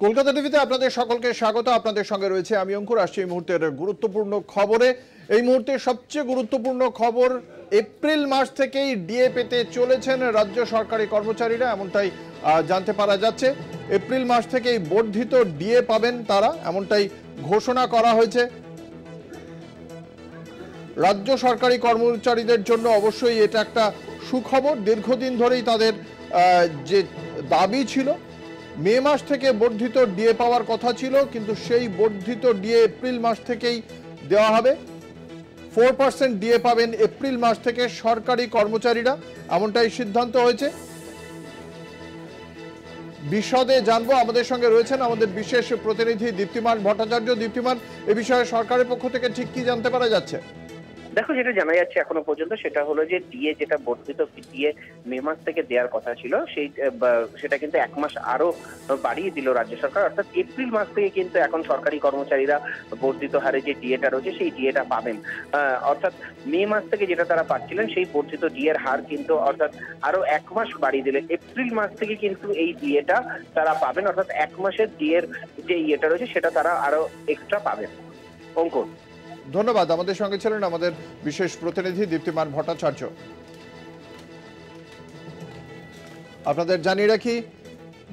কলকাতা টিভিতে আপনাদের সকলকে স্বাগত। আপনাদের সঙ্গে রয়েছে আমি অঙ্কুর। আসছি এই মুহূর্তের গুরুত্বপূর্ণ খবরে। এই মুহূর্তে সবচেয়ে গুরুত্বপূর্ণ খবর, এপ্রিল মাস থেকেই ডিএ পেতে চলেছেন রাজ্য সরকারি কর্মচারীরা, এমনটাই জানতে পারা যাচ্ছে। এপ্রিল মাস থেকেই বর্ধিত ডিএ পাবেন তারা, এমনটাই ঘোষণা করা হয়েছে। রাজ্য সরকারি কর্মচারীদের জন্য অবশ্যই এটা একটা সুখবর। দীর্ঘদিন ধরেই তাদের যে দাবি ছিল, মে মাস থেকে বর্ধিত ডিএ পাওয়ার কথা ছিল, কিন্তু সেই বর্ধিত ডিএ এপ্রিল মাস থেকেই দেওয়া হবে। 4% ডিএ পাবেন এপ্রিল মাস থেকে সরকারি কর্মচারীরা, এমনটাই সিদ্ধান্ত হয়েছে। বিশদে জানবো, আমাদের সঙ্গে রয়েছেন আমাদের বিশেষ প্রতিনিধি দীপ্তিমান ভট্টাচার্য। দীপ্তিমান, এ বিষয়ে সরকারের পক্ষ থেকে ঠিক কি জানতে পারা যাচ্ছে? দেখো, যেটা জানা যাচ্ছে এখনো পর্যন্ত সেটা হলো যে ডিএ যেটা বর্ধিত ডিএ মে মাস থেকে দেওয়ার কথা ছিল, সেটা কিন্তু 1 মাস আরো বাড়িয়ে দিল রাজ্য সরকার। অর্থাৎ এপ্রিল মাস থেকে কিন্তু এখন সরকারি কর্মচারীরা বর্ধিত হারে যে ডিএটা রয়েছে সেই ডিএটা পাবেন। অর্থাৎ মে মাস থেকে যেটা তারা পাচ্ছিলেন সেই বর্ধিত ডিএর হার কিন্তু অর্থাৎ আরো 1 মাস বাড়িয়ে দিলে এপ্রিল মাস থেকে কিন্তু এই ডিএটা তারা পাবেন। অর্থাৎ 1 মাসের ডিএর যে ইয়েটা রয়েছে সেটা তারা আরো এক্সট্রা পাবেন। অঙ্কুর, ধন্যবাদ। আমাদের সঙ্গে ছিলেন আমাদের বিশেষ প্রতিনিধি দীপ্তিমান ভট্টাচার্য। আপনাদের জানিয়ে রাখি,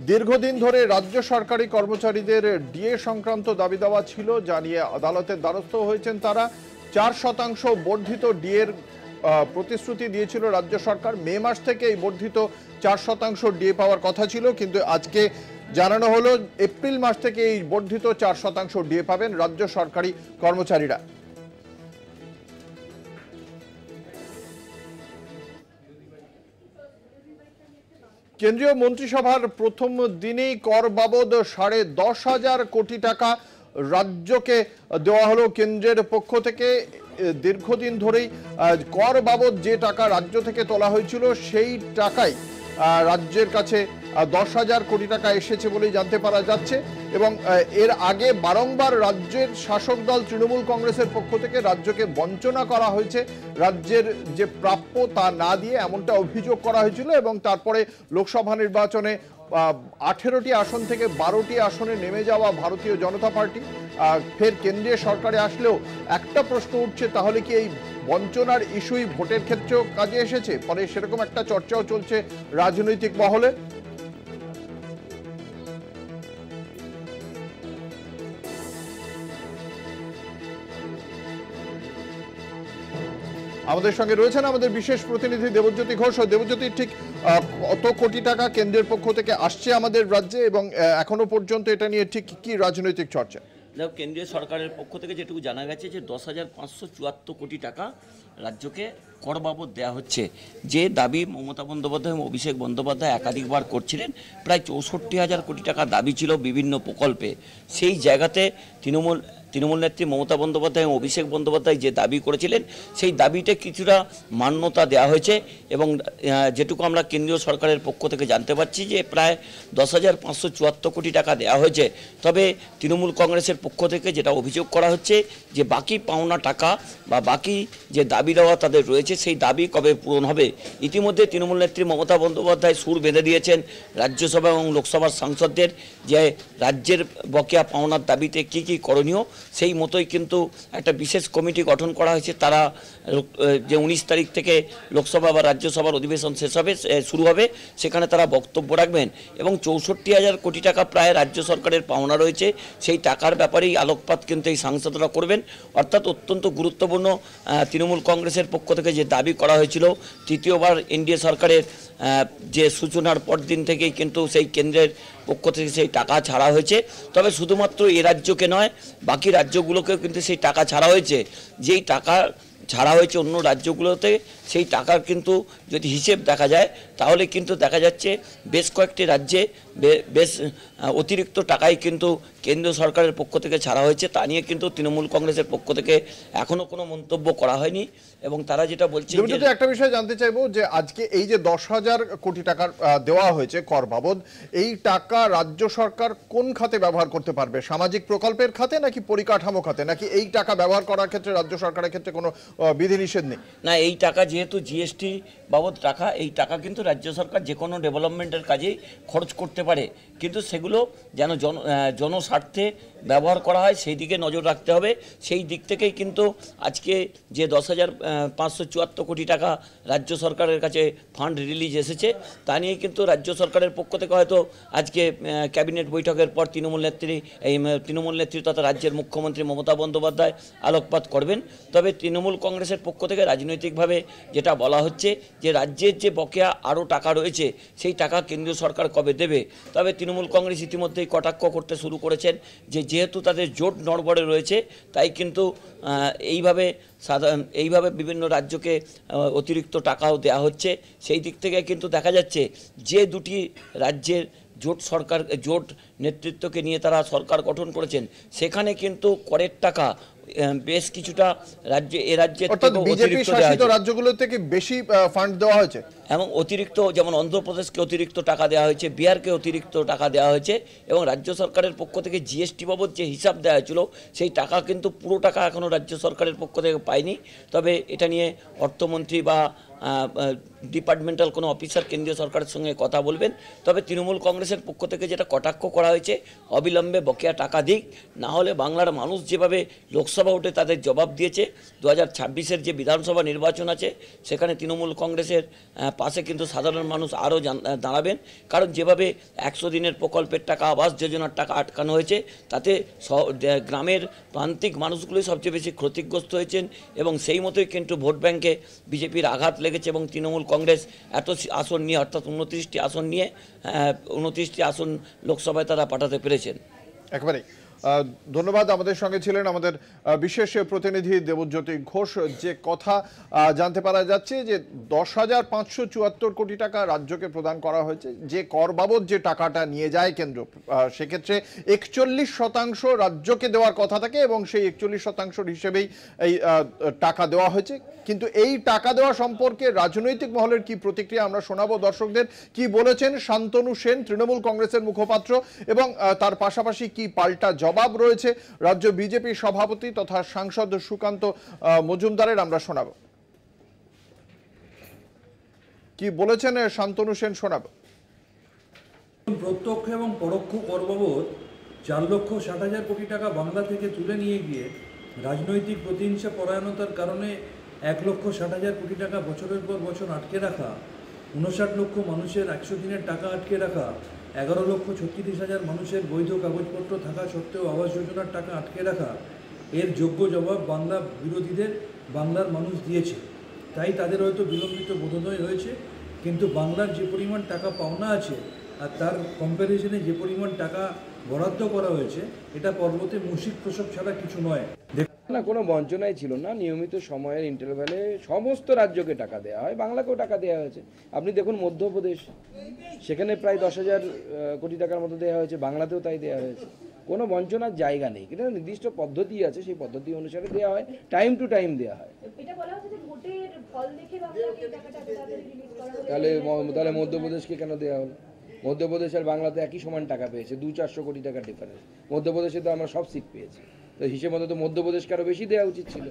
দীর্ঘদিন ধরে রাজ্য সরকারি কর্মচারীদের ডিএ সংক্রান্ত দাবি দেওয়া ছিল, জানিয়ে আদালতের দ্বারস্থ হয়েছেন তারা। 4% বর্ধিত ডিএর প্রতিশ্রুতি দিয়েছিল রাজ্য সরকার। মে মাস থেকে এই বর্ধিত 4% ডিএ পাওয়ার কথা ছিল, কিন্তু আজকে জানানো হলো এপ্রিল মাস থেকে এই বর্ধিত 4% ডিএ পাবেন রাজ্য সরকারি কর্মচারীরা। কেন্দ্রীয় মন্ত্রিসভার প্রথম দিনেই কর বাবদ 10,500 কোটি টাকা রাজ্যকে দেওয়া হলো কেন্দ্রের পক্ষ থেকে। দীর্ঘদিন ধরেই কর বাবদ যে টাকা রাজ্য থেকে তোলা হয়েছিল সেই টাকাই রাজ্যের কাছে 10,000 কোটি টাকা এসেছে বলেই জানতে পারা যাচ্ছে। এবং এর আগে বারংবার রাজ্যের শাসক দল তৃণমূল কংগ্রেসের পক্ষ থেকে রাজ্যকে বঞ্চনা করা হয়েছে, রাজ্যের যে প্রাপ্য তা না দিয়ে, এমনটা অভিযোগ করা হয়েছিল। এবং তারপরে লোকসভা নির্বাচনে 18টি আসন থেকে 12টি আসনে নেমে যাওয়া ভারতীয় জনতা পার্টি ফের কেন্দ্রীয় সরকারে আসলেও একটা প্রশ্ন উঠছে, তাহলে কি এই বঞ্চনার ইস্যুই ভোটের ক্ষেত্রেও কাজে এসেছে? পরে সেরকম একটা চর্চাও চলছে রাজনৈতিক মহলে। আমাদের সঙ্গে রয়েছেন আমাদের বিশেষ প্রতিনিধি দেবজ্যোতি ঘোষ। দেবজ্যোতি, ঠিক কত কোটি টাকা কেন্দ্রের পক্ষ থেকে আসছে আমাদের রাজ্যে, এবং এখনো পর্যন্ত এটা নিয়ে ঠিক কি রাজনৈতিক চর্চা? দেখো, কেন্দ্রীয় সরকারের পক্ষ থেকে যেটুকু জানা গেছে যে 10,574 কোটি টাকা রাজ্যকে কর বাবদ দেওয়া হচ্ছে। যে দাবি মমতা বন্দ্যোপাধ্যায় এবং অভিষেক বন্দ্যোপাধ্যায় একাধিকবার করছিলেন, প্রায় 64,000 কোটি টাকা দাবি ছিল বিভিন্ন প্রকল্পে। সেই জায়গাতে তৃণমূল নেত্রী মমতা বন্দ্যোপাধ্যায় এবং অভিষেক বন্দ্যোপাধ্যায় যে দাবি করেছিলেন সেই দাবিতে কিছুটা মান্যতা দেওয়া হয়েছে। এবং যেটুকু আমরা কেন্দ্রীয় সরকারের পক্ষ থেকে জানতে পারছি যে প্রায় 10,574 কোটি টাকা দেওয়া হয়েছে। তবে তৃণমূল কংগ্রেসের পক্ষ থেকে যেটা অভিযোগ করা হচ্ছে যে বাকি পাওনা টাকা বা বাকি যে দাবি দেওয়া তাদের রয়েছে সেই দাবি কবে পূরণ হবে। ইতিমধ্যে তৃণমূল নেত্রী মমতা বন্দ্যোপাধ্যায় সুর বেঁধে দিয়েছেন রাজ্যসভা এবং লোকসভার সাংসদদের, যে রাজ্যের বকেয়া পাওনার দাবিতে কি কি করণীয় সেই মতোই কিন্তু একটা বিশেষ কমিটি গঠন করা হয়েছে। তারা যে 19 তারিখ থেকে লোকসভা বা রাজ্যসভার অধিবেশন শুরু হবে, সেখানে তারা বক্তব্য রাখবেন। এবং 64,000 কোটি টাকা প্রায় রাজ্য সরকারের পাওনা রয়েছে, সেই টাকার ব্যাপারেই আলোকপাত কিন্তু এই সাংসদরা করবেন। অর্থাৎ অত্যন্ত গুরুত্বপূর্ণ তৃণমূল কংগ্রেসের পক্ষ থেকে যে দাবি করা হয়েছিল, তৃতীয়বার এনডিএ সরকারের যে সূচনার পর দিন থেকেই কিন্তু সেই কেন্দ্রের পক্ষ থেকে সেই টাকা ছাড়া হয়েছে। তবে শুধুমাত্র এ রাজ্যকে নয়, বাকি রাজ্যগুলোকেও কিন্তু সেই টাকা ছাড়া হয়েছে। যেই টাকা ছাড়া হয়েছে অন্য রাজ্যগুলোতে, সেই টাকার কিন্তু যদি হিসেব দেখা যায় তাহলে কিন্তু দেখা যাচ্ছে বেশ কয়েকটি রাজ্যে বেশ অতিরিক্ত টাকাই কিন্তু কেন্দ্রীয় সরকারের পক্ষ থেকে ছাড়া হয়েছে। তা নিয়ে কিন্তু তৃণমূল কংগ্রেসের পক্ষ থেকে এখনো কোনো মন্তব্য করা হয়নি। এবং তারা যেটা বলছে, একটা বিষয় জানতে চাইবো যে আজকে এই যে 10,000 কোটি টাকা দেওয়া হয়েছে কর বাবদ, এই টাকা রাজ্য সরকার কোন খাতে ব্যবহার করতে পারবে? সামাজিক প্রকল্পের খাতে নাকি পরিকাঠামো খাতে, নাকি এই টাকা ব্যবহার করার ক্ষেত্রে রাজ্য সরকারের ক্ষেত্রে কোনো বিধিনিষেধ নেই? না, এই টাকা যেহেতু জিএসটি বাবদ টাকা, এই টাকা কিন্তু রাজ্য সরকার যে কোনো ডেভেলপমেন্টের কাজেই খরচ করতে পারে। কিন্তু সেগুলো যেন জনস্বার্থে ব্যবহার করা হয় সেই দিকে নজর রাখতে হবে। সেই দিক থেকেই কিন্তু আজকে যে 10,574 কোটি টাকা রাজ্য সরকারের কাছে ফান্ড রিলিজ এসেছে তা নিয়ে কিন্তু রাজ্য সরকারের পক্ষ থেকে হয়তো আজকে ক্যাবিনেট বৈঠকের পর তৃণমূল নেত্রী তথা রাজ্যের মুখ্যমন্ত্রী মমতা বন্দ্যোপাধ্যায় আলোকপাত করবেন। তবে তৃণমূল কংগ্রেসের পক্ষ থেকে রাজনৈতিকভাবে যেটা বলা হচ্ছে যে রাজ্যের যে বকেয়া আরও টাকা রয়েছে সেই টাকা কেন্দ্রীয় সরকার কবে দেবে। তবে তৃণমূল কংগ্রেস ইতিমধ্যেই কটাক্ষ করতে শুরু করেছেন যে যেহেতু তাদের জোট নড়বড়ে রয়েছে তাই কিন্তু এইভাবে বিভিন্ন রাজ্যকে অতিরিক্ত টাকাও দেওয়া হচ্ছে। সেই দিক থেকে কিন্তু দেখা যাচ্ছে যে দুটি রাজ্যের জোট নেতৃত্বকে নিয়ে তারা সরকার গঠন করেছেন সেখানে কিন্তু করের টাকা বেশ কিছুটা রাজ্যের বিজেপি শাসিত রাজ্যগুলো থেকে বেশি ফান্ড দেওয়া হয়েছে এবং অতিরিক্ত যেমন অন্ধ্রপ্রদেশকে অতিরিক্ত টাকা দেওয়া হয়েছে, বিহারকে অতিরিক্ত টাকা দেওয়া হয়েছে এবং রাজ্য সরকারের পক্ষ থেকে জিএসটি বাবদ যে হিসাব দেওয়া হয়েছিল সেই টাকা কিন্তু পুরো টাকা এখনও রাজ্য সরকারের পক্ষ থেকে পায়নি। তবে এটা নিয়ে অর্থমন্ত্রী বা ডিপার্টমেন্টাল কোনো অফিসার কেন্দ্রীয় সরকারের সঙ্গে কথা বলবেন। তবে তৃণমূল কংগ্রেসের পক্ষ থেকে যেটা কটাক্ষ করা হয়েছে অবিলম্বে বকেয়া টাকা দিক, না হলে বাংলার মানুষ যেভাবে লোকসভা ভোটে তাদের জবাব দিয়েছে 2026-এর যে বিধানসভা নির্বাচন আছে সেখানে তৃণমূল কংগ্রেসের পাশে কিন্তু সাধারণ মানুষ আরও দাঁড়াবেন। কারণ যেভাবে 100 দিনের প্রকল্পের টাকা, আবাস যোজনার টাকা আটকানো হয়েছে তাতে গ্রামের প্রান্তিক মানুষগুলোই সবচেয়ে বেশি ক্ষতিগ্রস্ত হয়েছেন এবং সেই মতোই কিন্তু ভোট ব্যাংকে বিজেপির আঘাত লেগেছে এবং তৃণমূল কংগ্রেস এত আসন নিয়ে অর্থাৎ 29টি আসন নিয়ে 29টি আসন লোকসভায় তারা পাঠাতে পেরেছেন। একেবারে ধন্যবাদ। আমাদের সঙ্গে ছিলেন আমাদের বিশেষ প্রতিনিধি দেবজ্যোতি ঘোষ। যে কথা জানতে পারা যাচ্ছে যে 10,574 কোটি টাকা রাজ্যকে প্রদান করা হয়েছে, যে কর বাবদ যে টাকাটা নিয়ে যায় কেন্দ্র সেক্ষেত্রে 41% রাজ্যকে দেওয়ার কথা থাকে এবং সেই 41% হিসেবেই এই টাকা দেওয়া হয়েছে। কিন্তু এই টাকা দেওয়া সম্পর্কে রাজনৈতিক মহলের কি প্রতিক্রিয়া আমরা শোনাবো দর্শকদের। কি বলেছেন শান্তনু সেন তৃণমূল কংগ্রেসের মুখপাত্র এবং তার পাশাপাশি কি পাল্টা জবাব রয়েছে রাজ্য বিজেপি সভাপতি তথা সাংসদ সুকান্ত মজুমদারের আমরা শোনাবো। কি বলেছেন শান্তনু সেন শোনাবো। প্রত্যক্ষ এবং পরোক্ষ কর বাবদ 4,60,000 কোটি টাকা বাংলা থেকে তুলে নিয়ে গিয়ে রাজনৈতিক প্রতিহিংসা পরায়ণতার কারণে 1,60,000 কোটি টাকা বছরের পর বছর আটকে রাখা, 59 লক্ষ মানুষের 100 দিনের টাকা আটকে রাখা, 11,36,000 মানুষের বৈধ কাগজপত্র থাকা সত্ত্বেও আবাস যোজনার টাকা আটকে রাখা, এর যোগ্য জবাব বাংলা বিরোধীদের বাংলার মানুষ দিয়েছে। তাই তাদের হয়তো বিলম্বিত বোধোদয় হয়েছে, কিন্তু বাংলার যে পরিমাণ টাকা পাওনা আছে আর তার কম্প্যারিজনে যে পরিমাণ টাকা বরাদ্দ করা হয়েছে এটা পর্বতে মুশিক প্রসব ছাড়া কিছু নয়। না, কোনো বঞ্চনাই ছিল না। নিয়মিত সময়ের ইন্টারভ্যালে সমস্ত রাজ্যকে টাকা দেওয়া হয়, বাংলাকেও টাকা দেওয়া হয়েছে। আপনি দেখুন মধ্যপ্রদেশ, সেখানে প্রায় 10,000 কোটি টাকার মতো দেওয়া হয়েছে, বাংলাতেও তাই দেওয়া হয়েছে। কোনো বঞ্চনার জায়গা নেই, কিন্তু নির্দিষ্ট পদ্ধতি আছে, সেই পদ্ধতি অনুসারে দেওয়া হয়, টাইম টু টাইম দেওয়া হয়। তাহলে মধ্যপ্রদেশকে কেন দেওয়া হলো? মধ্যপ্রদেশ আর বাংলাতে একই সমান টাকা পেয়েছে, 200-400 কোটি টাকার ডিফারেন্স। মধ্যপ্রদেশে তো আমরা সব সিট পেয়েছি, তো হিসেব মতো তো মধ্যপ্রদেশকে আরো বেশি দেওয়া উচিত ছিল।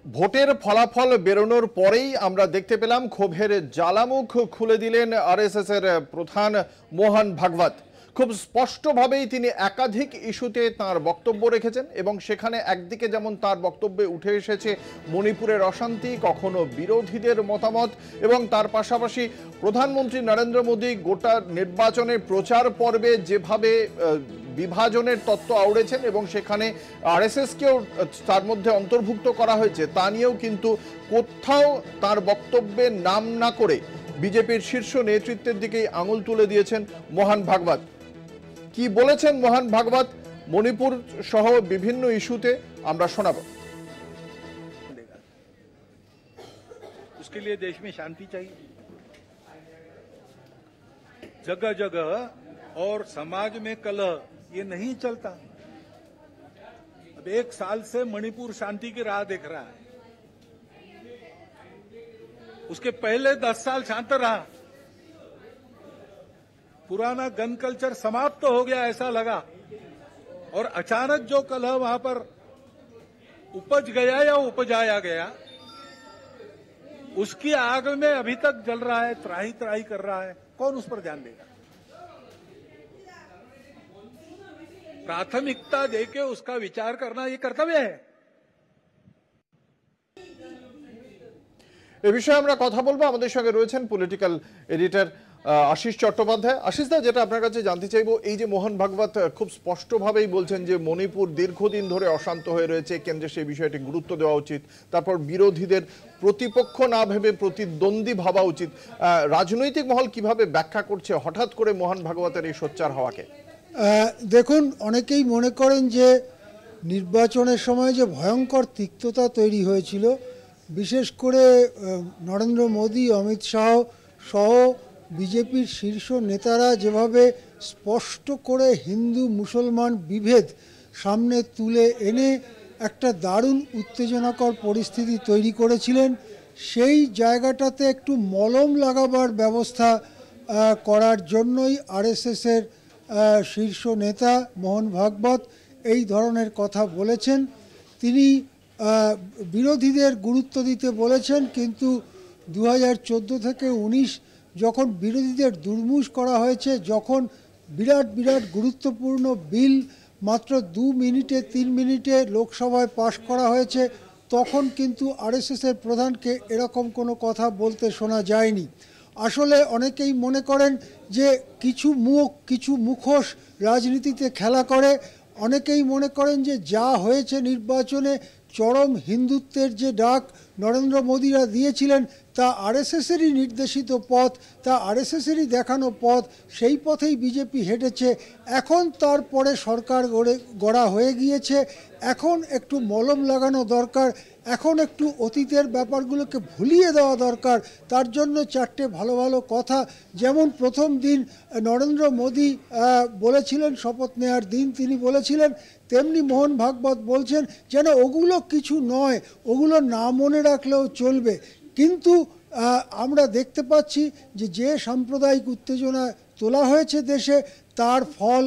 ভোটের ফলাফল বেরোনোর পরেই আমরা দেখতে পেলাম ক্ষোভের জ্বালামুখ খুলে দিলেন আরএসএস এর প্রধান মোহন ভাগবত। খুব স্পষ্টভাবেই তিনি একাধিক ইস্যুতে তার বক্তব্য রেখেছেন এবং সেখানে একদিকে যেমন তার বক্তব্যে উঠে এসেছে মণিপুরের অশান্তি, কখনো বিরোধীদের মতামত এবং তার পাশাপাশি প্রধানমন্ত্রী নরেন্দ্র মোদী গোটা নির্বাচনের প্রচার পর্বে যেভাবে বিভাজনের তত্ত্ব আওড়েছেন এবং সেখানে আরএসএসকেও তার মধ্যে অন্তর্ভুক্ত করা হয়েছে তা নিয়েও কিন্তু কোথাও তার বক্তব্যে নাম না করে বিজেপির শীর্ষ নেতৃত্বের দিকেই আঙুল তুলে দিয়েছেন মোহন ভাগবত। কি বলেছেন মোহন ভাগবত মণিপুর সহ বিভিন্ন ইস্যুতে আমরা শোনাবো। उसके लिए देश में शांति चाहिए, जगह जगह और समाज में कलह ये नहीं चलता। अब 1 साल से मणिपुर शांति की राह देख रहा है, उसके पहले 10 साल शांत रहा। पुराना गन कल्चर समाप्त हो गया ऐसा लगा और अचानक जो कलह वहां पर उपज गया या उपजाया गया उसकी आग में अभी तक जल रहा है, त्राही त्राही कर रहा है, कौन उस पर ध्यान देगा? प्राथमिकता देके उसका विचार करना ये कर्तव्य है। এ বিষয়ে আমরা কথা বলবো। আমাদের সঙ্গে রয়েছেন পলিটিক্যাল এডিটর আশিস চট্টোপাধ্যায়। আশিস দা, যেটা আপনার কাছে জানতে চাইবো, এই যে মোহন ভাগবত খুব স্পষ্টভাবেই বলছেন যে মণিপুর দীর্ঘদিন ধরে অশান্ত হয়ে রয়েছে, কেন্দ্রে সেই বিষয়টি গুরুত্ব দেওয়া উচিত, তারপর বিরোধীদের প্রতিপক্ষ না ভেবে প্রতিদ্বন্দ্বী ভাবা উচিত। রাজনৈতিক মহল কিভাবে ব্যাখ্যা করছে হঠাৎ করে মোহন ভাগবতের এই সোচ্চার হওয়াকে? দেখুন, অনেকেই মনে করেন যে নির্বাচনের সময় যে ভয়ঙ্কর তিক্ততা তৈরি হয়েছিল, বিশেষ করে নরেন্দ্র মোদী, অমিত শাহ সহ বিজেপির শীর্ষ নেতারা যেভাবে স্পষ্ট করে হিন্দু মুসলমান বিভেদ সামনে তুলে এনে একটা দারুণ উত্তেজনাকর পরিস্থিতি তৈরি করেছিলেন, সেই জায়গাটাতে একটু মলম লাগাবার ব্যবস্থা করার জন্যই আরএসএসের শীর্ষ নেতা মোহন ভাগবত এই ধরনের কথা বলেছেন। তিনি বিরোধীদের গুরুত্ব দিতে বলেছেন, কিন্তু 2014 থেকে 19 যখন বিরোধীদের দুর্মুষ করা হয়েছে, যখন বিরাট বিরাট গুরুত্বপূর্ণ বিল মাত্র 2 মিনিটে 3 মিনিটে লোকসভায় পাশ করা হয়েছে, তখন কিন্তু আরএসএসের প্রধানকে এরকম কোনো কথা বলতে শোনা যায়নি। আসলে অনেকেই মনে করেন যে কিছু মুখোশ রাজনীতিতে খেলা করে। অনেকেই মনে করেন যে যা হয়েছে নির্বাচনে, চরম হিন্দুত্বের যে ডাক নরেন্দ্র মোদীরা দিয়েছিলেন, তা আরএসএসেরই নির্দেশিত পথ, তা আরএসএসেরই দেখানো পথ, সেই পথেই বিজেপি হেঁটেছে। এখন তারপরে সরকার গড়া হয়ে গিয়েছে, এখন একটু মলম লাগানো দরকার, এখন একটু অতীতের ব্যাপারগুলোকে ভুলিয়ে দেওয়া দরকার। তার জন্য 4টে ভালো ভালো কথা, যেমন প্রথম দিন নরেন্দ্র মোদী বলেছিলেন, শপথ নেওয়ার দিন তিনি বলেছিলেন, তেমনি মোহন ভাগবত বলছেন যেন ওগুলো কিছু নয়, ওগুলো না মনে রাখলেও চলবে। কিন্তু আমরা দেখতে পাচ্ছি যে সাম্প্রদায়িক উত্তেজনা তোলা হয়েছে দেশে, তার ফল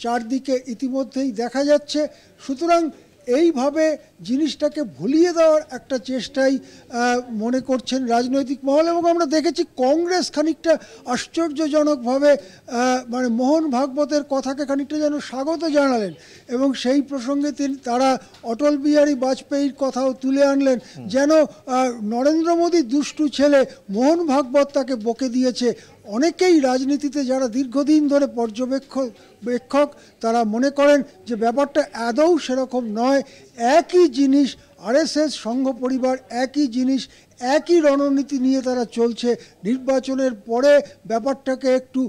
চারদিকে ইতিমধ্যেই দেখা যাচ্ছে। সুতরাং এইভাবে জিনিসটাকে ভুলিয়ে দেওয়ার একটা চেষ্টাই মনে করছেন রাজনৈতিক মহল। এবং আমরা দেখেছি কংগ্রেস খানিকটা আশ্চর্যজনকভাবে মানে মোহন ভাগবতের কথাকে খানিকটা যেন স্বাগত জানালেন, এবং সেই প্রসঙ্গে তারা অটল বিহারী বাজপেয়ীর কথাও তুলে আনলেন, যেন নরেন্দ্র মোদী দুষ্টু ছেলে, মোহন ভাগবত তাকে বকে দিয়েছে। অনেকেই রাজনীতিতে যারা দীর্ঘদিন ধরে পর্যবেক্ষক তারা মনে করেন যে ব্যাপারটা আদৌ সেরকম নয়। একই জিনিস আরএসএস সংঘ পরিবার, একই জিনিস, একই রণনীতি নিয়ে তারা চলছে। নির্বাচনের পরে ব্যাপারটাকে একটু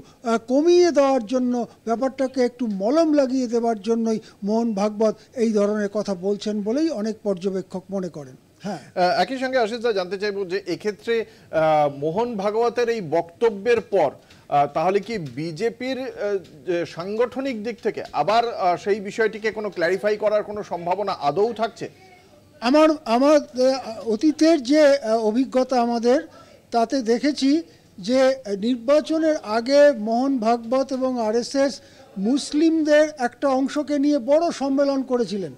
কমিয়ে দেওয়ার জন্য, ব্যাপারটাকে একটু মলম লাগিয়ে দেওয়ার জন্যই মোহন ভাগবত এই ধরনের কথা বলছেন বলেই অনেক পর্যবেক্ষক মনে করেন। হ্যাঁ, একই সঙ্গে আশিস দা, জানতে চাইব যে এক্ষেত্রে মোহন ভাগবতের এই বক্তব্যের পর তাহলে কি বিজেপির সাংগঠনিক দিক থেকে আবার সেই বিষয়টিকে কোনো ক্ল্যারিফাই করার কোনো সম্ভাবনা আদৌ থাকছে? আমার অতীতের যে অভিজ্ঞতা আমাদের, তাতে দেখেছি যে নির্বাচনের আগে মোহন ভাগবত এবং আরএসএস মুসলিমদের একটা অংশকে নিয়ে বড় সম্মেলন করেছিলেন,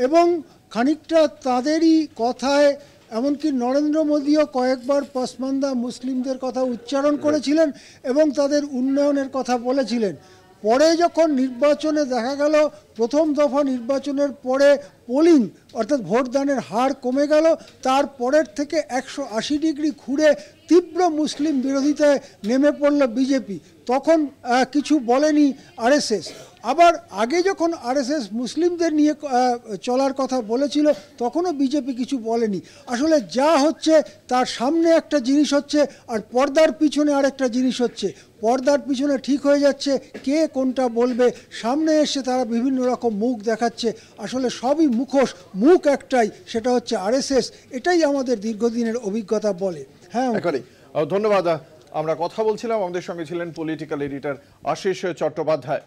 এবং খানিকটা তাদেরই কথায় এমনকি নরেন্দ্র মোদীও কয়েকবার পসমান্দা মুসলিমদের কথা উচ্চারণ করেছিলেন এবং তাদের উন্নয়নের কথা বলেছিলেন। পরে যখন নির্বাচনে দেখা গেল, প্রথম দফা নির্বাচনের পরে পোলিং অর্থাৎ ভোটদানের হার কমে গেল, তারপরের থেকে 180 ডিগ্রি ঘুরে তীব্র মুসলিম বিরোধিতায় নেমে পড়ল বিজেপি। তখন কিছু বলেনি আরএসএস। আবার আগে যখন আরএসএস মুসলিমদের নিয়ে চলার কথা বলেছিল, তখনও বিজেপি কিছু বলেনি। আসলে যা হচ্ছে তার সামনে একটা জিনিস হচ্ছে, আর পর্দার পিছনে আরেকটা জিনিস হচ্ছে। পর্দার পিছনে ঠিক হয়ে যাচ্ছে কে কোনটা বলবে, সামনে এসে তারা বিভিন্ন রকম মুখ দেখাচ্ছে। আসলে সবই মুখোশ, মুখ একটাই, সেটা হচ্ছে আরএসএস। এটাই আমাদের দীর্ঘদিনের অভিজ্ঞতা বলে। হ্যাঁ, ধন্যবাদ। আমরা কথা বলছিলাম, আমাদের সঙ্গে ছিলেন পলিটিক্যাল এডিটর আশিস চট্টোপাধ্যায়।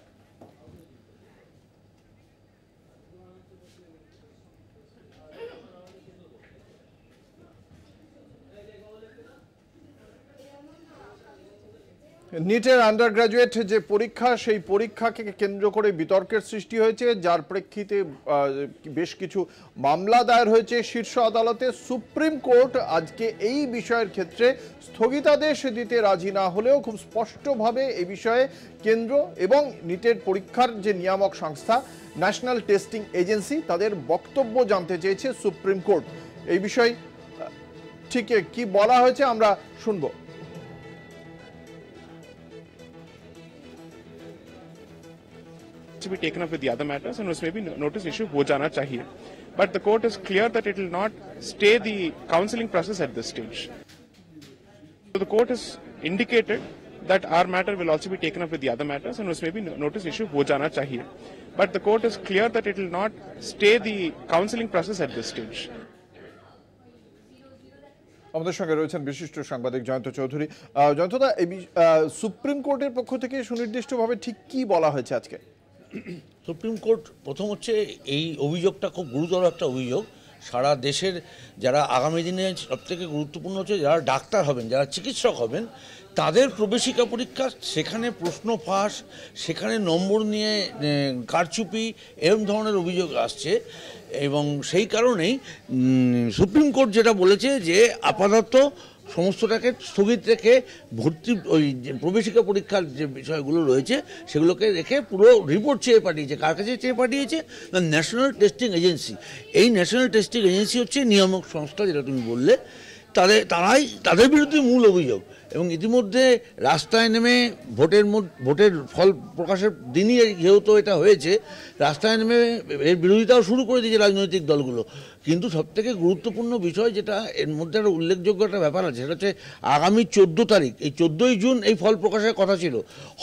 নিটের আন্ডার গ্রাজুয়েট যে পরীক্ষা, সেই পরীক্ষাকে কেন্দ্র করে বিতর্কের সৃষ্টি হয়েছে, যার প্রেক্ষিতে বেশ কিছু মামলা দায়ের হয়েছে শীর্ষ আদালতে। সুপ্রিম কোর্ট আজকে এই বিষয়ের ক্ষেত্রে স্থগিতাদেশ দিতে রাজি না হলেও খুব স্পষ্টভাবে এই বিষয়ে কেন্দ্র এবং নিটের পরীক্ষার যে নিয়ামক সংস্থা ন্যাশনাল টেস্টিং এজেন্সি তাদের বক্তব্য জানতে চেয়েছে সুপ্রিম কোর্ট। এই বিষয়ে ঠিক কি বলা হয়েছে আমরা শুনবো। to be taken up with the other matters and उसमें भी notice issue हो जाना चाहिए, but the court is clear that it will not stay the counselling process at this stage. So the court has indicated that our matter will also be taken up with the other matters and उसमें भी notice issue हो जाना चाहिए, but the court is clear that it will not stay the counselling process at this stage. আমাদের সঙ্গে রয়েছেন বিশিষ্ট সাংবাদিক জয়ন্ত চৌধুরী। জয়ন্তদা, এই সুপ্রিম কোর্টের পক্ষ থেকে সুনির্দিষ্টভাবে ঠিক কি বলা হয়েছে আজকে? সুপ্রিম কোর্ট প্রথম হচ্ছে এই অভিযোগটা খুব গুরুতর একটা অভিযোগ। সারা দেশের যারা আগামী দিনে সবথেকে গুরুত্বপূর্ণ হচ্ছে যারা ডাক্তার হবেন, যারা চিকিৎসক হবেন, তাদের প্রবেশিকা পরীক্ষা, সেখানে প্রশ্ন ফাঁস, সেখানে নম্বর নিয়ে কারচুপি, এরকম ধরনের অভিযোগ আসছে। এবং সেই কারণেই সুপ্রিম কোর্ট যেটা বলেছে যে আপাতত সমস্তটাকে স্থগিত রেখে ভর্তি ওই যে প্রবেশিকা পরীক্ষার যে বিষয়গুলো রয়েছে সেগুলোকে রেখে পুরো রিপোর্ট চেয়ে পাঠিয়েছে। কার কাছে চেয়ে পাঠিয়েছে? না, ন্যাশনাল টেস্টিং এজেন্সি। এই ন্যাশনাল টেস্টিং এজেন্সি হচ্ছে নিয়ামক সংস্থা, যেটা তুমি বললে। তাদের বিরুদ্ধে মূল অভিযোগ। এবং ইতিমধ্যে রাস্তায় নেমে ভোটের ফল প্রকাশের দিনই যেহেতু এটা হয়েছে, রাস্তায় নেমে এর বিরোধিতাও শুরু করে দিয়েছে রাজনৈতিক দলগুলো। কিন্তু সবথেকে গুরুত্বপূর্ণ বিষয় যেটা এর মধ্যে একটা উল্লেখযোগ্য একটা ব্যাপার আছে, সেটা হচ্ছে আগামী 14 তারিখ, এই 14ই জুন এই ফল প্রকাশের কথা ছিল।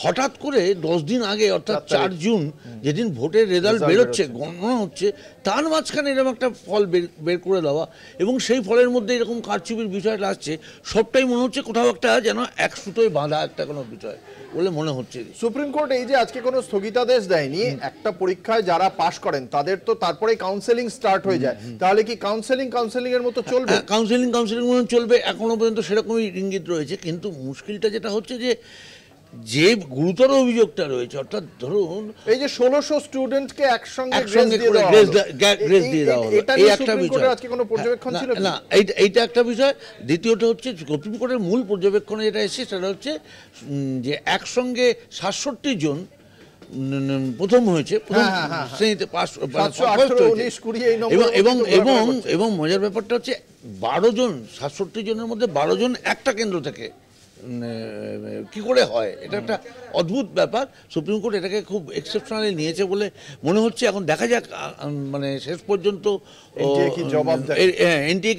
হঠাৎ করে 10 দিন আগে, অর্থাৎ 4 জুন, যেদিন ভোটের রেজাল্ট বেরোচ্ছে, গণনা হচ্ছে, তার মাঝখানে এরকম একটা ফল বের করে দেওয়া এবং সেই ফলের মধ্যে এরকম কারচুপির বিষয়টা আসছে, সবটাই মনে হচ্ছে কোথাও একটা যেন এক সুতোয় বাঁধা একটা কোনো বিষয় বলে মনে হচ্ছে। সুপ্রিম কোর্ট এই যে আজকে কোনো স্থগিতাদেশ দেয়নি, একটা পরীক্ষায় যারা পাশ করেন তাদের তো তারপরে কাউন্সেলিং স্টার্ট হয়ে যায়, তাহলে কি কাউন্সেলিং এর মতো চলবে? কাউন্সেলিং মতো চলবে, এখনো পর্যন্ত সেরকমই ইঙ্গিত রয়েছে। কিন্তু মুশকিলটা যেটা হচ্ছে যে গুরুতর অভিযোগটা রয়েছে, অর্থাৎ ধরুন এই যে 1600 স্টুডেন্টকে একসঙ্গে গ্রেস দিয়ে দেওয়া হলো, এই একটা বিষয়। আজকে কোনো পর্যবেক্ষণ ছিল না, এইটা একটা বিষয়। দ্বিতীয়টা হচ্ছে সুপ্রিম কোর্টের মূল পর্যবেক্ষণে যেটা এসেছে সেটা হচ্ছে যে একসঙ্গে 67 জন প্রথম হয়েছে, প্রথম শ্রেণীতে পাস, এবং মজার ব্যাপারটা হচ্ছে 12 জন, 67 জনের মধ্যে 12 জন একটা কেন্দ্র থেকে। কি করে হয়, এটা একটা অদ্ভুত ব্যাপার। সুপ্রিম কোর্ট এটাকে খুব এক্সেপশনালি নিয়েছে বলে মনে হচ্ছে। এখন দেখা যাক মানে শেষ পর্যন্ত এনটিএ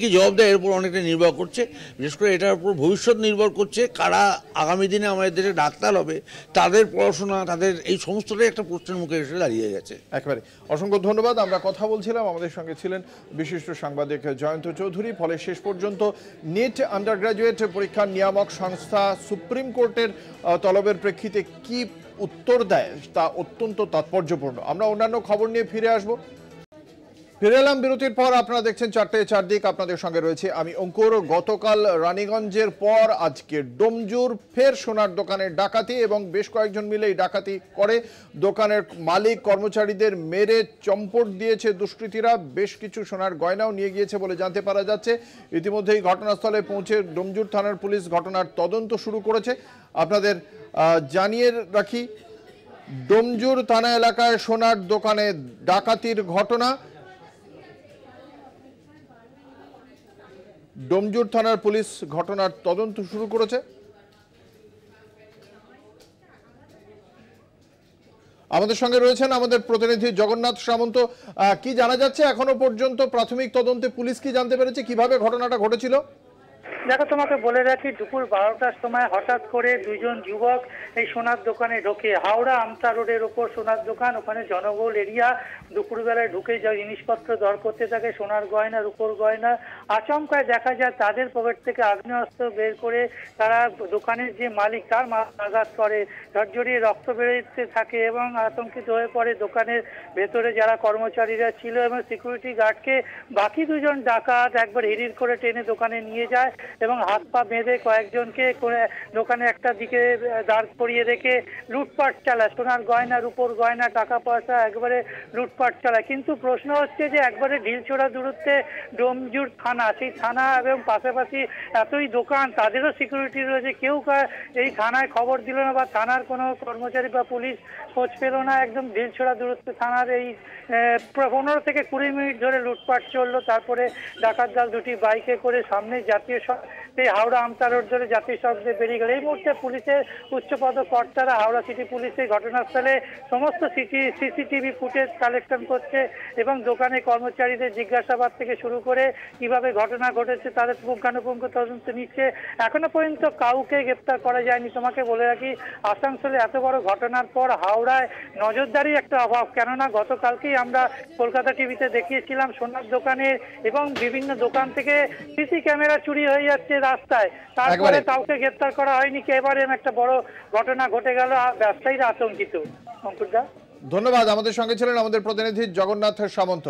কি জবাব দেয়, এর উপর অনেকটা নির্ভর করছে। বিশেষ করে এটার উপর ভবিষ্যৎ নির্ভর করছে, কারা আগামী দিনে আমাদের দেশে ডাক্তার হবে, তাদের পড়াশোনা, তাদের এই সমস্তটাই একটা প্রশ্নের মুখে এসে দাঁড়িয়ে গেছে। একেবারে অসংখ্য ধন্যবাদ। আমরা কথা বলছিলাম, আমাদের সঙ্গে ছিলেন বিশিষ্ট সাংবাদিক জয়ন্ত চৌধুরী। ফলে শেষ পর্যন্ত নিট আন্ডার গ্রাজুয়েট পরীক্ষার নিয়ামক সংস্থা সুপ্রিম কোর্টের তলবের প্রেক্ষিতে কি উত্তর দেয় তা অত্যন্ত তাৎপর্যপূর্ণ। আমরা অন্যান্য খবর নিয়ে ফিরে আসবো। ফিরে এলাম বিরতির পর। আপনারা দেখছেন 4টে চারদিক, আপনাদের সঙ্গে রয়েছে আমি অঙ্কুর। গতকাল রানীগঞ্জের পর আজকে ডোমজুর ফের সোনার দোকানের ডাকাতি, এবং বেশ কয়েকজন মিলে এই ডাকাতি করে। দোকানের মালিক কর্মচারীদের মেরে চম্পট দিয়েছে দুষ্কৃতীরা। বেশ কিছু সোনার গয়নাও নিয়ে গিয়েছে বলে জানতে পারা যাচ্ছে। ইতিমধ্যেই ঘটনাস্থলে পৌঁছে ডোমজুর থানার পুলিশ ঘটনার তদন্ত শুরু করেছে। আপনাদের জানিয়ে রাখি, ডোমজুর থানা এলাকায় সোনার দোকানে ডাকাতির ঘটনা। ডোমজুর থানার পুলিশ ঘটনার তদন্ত শুরু করেছে। আমাদের সঙ্গে রয়েছেন আমাদের প্রতিনিধি জগন্নাথ সামন্ত। কি জানা যাচ্ছে এখনো পর্যন্ত? প্রাথমিক তদন্তে পুলিশ কি জানতে পেরেছে, কিভাবে ঘটনাটা ঘটেছিল? দেখো, তোমাকে বলে রাখি, দুপুর 12টার সময় হঠাৎ করে দুজন যুবক এই সোনার দোকানে ঢোকে। হাওড়া আমতা রোডের ওপর সোনার দোকান, ওখানে জনবহুল এরিয়া। দুপুরবেলায় ঢুকে যা জিনিসপত্র দর করতে থাকে, সোনার গয়না, রূপোর গয়না। আচমকায় দেখা যায় তাদের পকেট থেকে আগ্নেয়াস্ত্র বের করে তারা দোকানের যে মালিক তার আঘাত করে। ঝরঝরিয়ে রক্ত বেরোতে থাকে এবং আতঙ্কিত হয়ে পড়ে দোকানের ভেতরে যারা কর্মচারীরা ছিল এবং সিকিউরিটি গার্ডকে বাকি দুজন ডাকাত একবার হিড়ির করে টেনে দোকানে নিয়ে যায় এবং হাত পা বেঁধে কয়েকজনকে দোকানে একটা দিকে দাঁড় করিয়ে রেখে লুটপাট চালায়, সোনার গয়না, রূপোর গয়না, টাকা পয়সা একবারে লুটপাট চালায়। কিন্তু প্রশ্ন হচ্ছে যে একবারে ঢিলছোড়া দূরত্বে ডোমজুর থানা, সেই থানা এবং পাশাপাশি এতই দোকান, তাদেরও সিকিউরিটি রয়েছে, কেউ এই থানায় খবর দিল না বা থানার কোনো কর্মচারী বা পুলিশ খোঁজ পেল না। একদম ঢিলছোড়া দূরত্বে থানার এই 15 থেকে 20 মিনিট ধরে লুটপাট চললো। তারপরে ডাকাত দল দুটি বাইকে করে সামনে জাতীয় সেই হাওড়া আমতা রোড ধরে জাতীয় সড়কে বেরিয়ে গেল। এই মুহূর্তে পুলিশের উচ্চপদ কর্তারা হাওড়া সিটি পুলিশের ঘটনাস্থলে সমস্ত সিসিটিভি ফুটেজ কালেকশন করছে এবং দোকানে কর্মচারীদের জিজ্ঞাসাবাদ থেকে শুরু করে কিভাবে ঘটনা ঘটেছে তাদের পুঙ্খানুপুঙ্খ তদন্ত নিচ্ছে। এখনো পর্যন্ত কাউকে গ্রেপ্তার করা যায়নি। তোমাকে বলে রাখি, আসানসোলে এত বড় ঘটনার পর হাওড়ায় নজরদারির একটা অভাব। কেননা গতকালকেই আমরা কলকাতা টিভিতে দেখিয়েছিলাম সোনার দোকানের এবং বিভিন্ন দোকান থেকে সিসি ক্যামেরা চুরি হয়ে যাচ্ছে রাস্তায়, তারপরে কাউকে গ্রেপ্তার করা হয়নি। এবারে একটা বড় ঘটনা ঘটে গেল, ব্যবসায়ীরা আতঙ্কিত। অঙ্কুরদা, ধন্যবাদ। আমাদের সঙ্গে ছিলেন আমাদের প্রতিনিধি জগন্নাথ সামন্ত।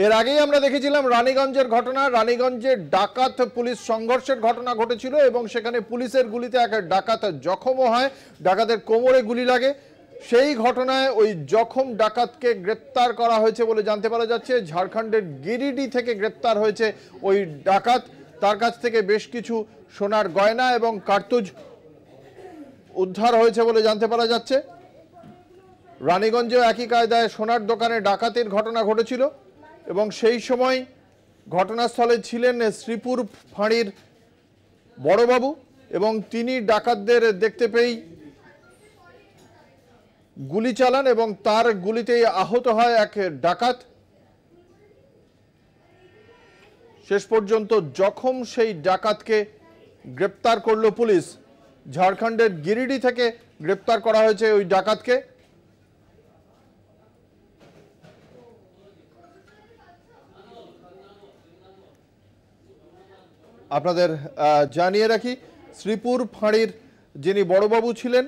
এর আগেই আমরা দেখেছিলাম রানীগঞ্জের ঘটনা। রানীগঞ্জে ডাকাত পুলিশ সংঘর্ষের ঘটনা ঘটেছিল এবং সেখানে পুলিশের গুলিতে এক ডাকাত জখমও হয়, ডাকাতের কোমরে গুলি লাগে। সেই ঘটনায় ওই জখম ডাকাতকে গ্রেপ্তার করা হয়েছে বলে জানতে পারা যাচ্ছে। ঝাড়খণ্ডের গিরিডি থেকে গ্রেপ্তার হয়েছে ওই ডাকাত। তার কাছ থেকে বেশ কিছু সোনার গয়না এবং কার্তুজ উদ্ধার হয়েছে বলে জানতে পারা যাচ্ছে। রানীগঞ্জেও একই কায়দায় সোনার দোকানে ডাকাতির ঘটনা ঘটেছিল এবং সেই সময় ঘটনাস্থলে ছিলেন শ্রীপুর ফাঁড়ির বড়বাবু এবং তিনি ডাকাতদের দেখতে পেয়েই গুলি চালান এবং তার গুলিতেই আহত হয় এক ডাকাত। শেষ পর্যন্ত জখম সেই ডাকাতকে গ্রেপ্তার করল পুলিশ। ঝাড়খণ্ডের গিরিডি থেকে গ্রেপ্তার করা হয়েছে ওই ডাকাতকে। আপনাদের জানিয়ে রাখি, শ্রীপুর ফাঁড়ির যিনি বড়বাবু ছিলেন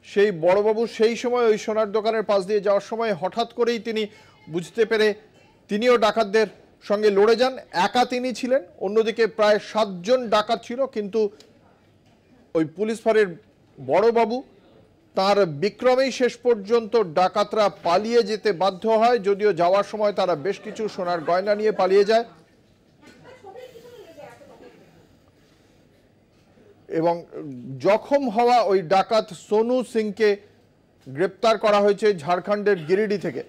সেই বড়বাবু সেই সময় ওই সোনার দোকানের পাশ দিয়ে যাওয়ার সময় হঠাৎ করেই তিনি বুঝতে পেরে তিনিও ডাকাতদের সঙ্গে লড়ে যান। একা তিনি ছিলেন, অন্যদিকে প্রায় 7 জন ডাকাত ছিল, কিন্তু ওই পুলিশ ফাঁড়ির বড়বাবু তার বিক্রমেই শেষ পর্যন্ত ডাকাতরা পালিয়ে যেতে বাধ্য হয়। যদিও যাওয়ার সময় তারা বেশ কিছু সোনার গয়না নিয়ে পালিয়ে যায় এবং জখম হওয়া ওই ডাকাত সোনু সিংকে গ্রেপ্তার করা হয়েছে ঝাড়খণ্ডের গিরিডি থেকে।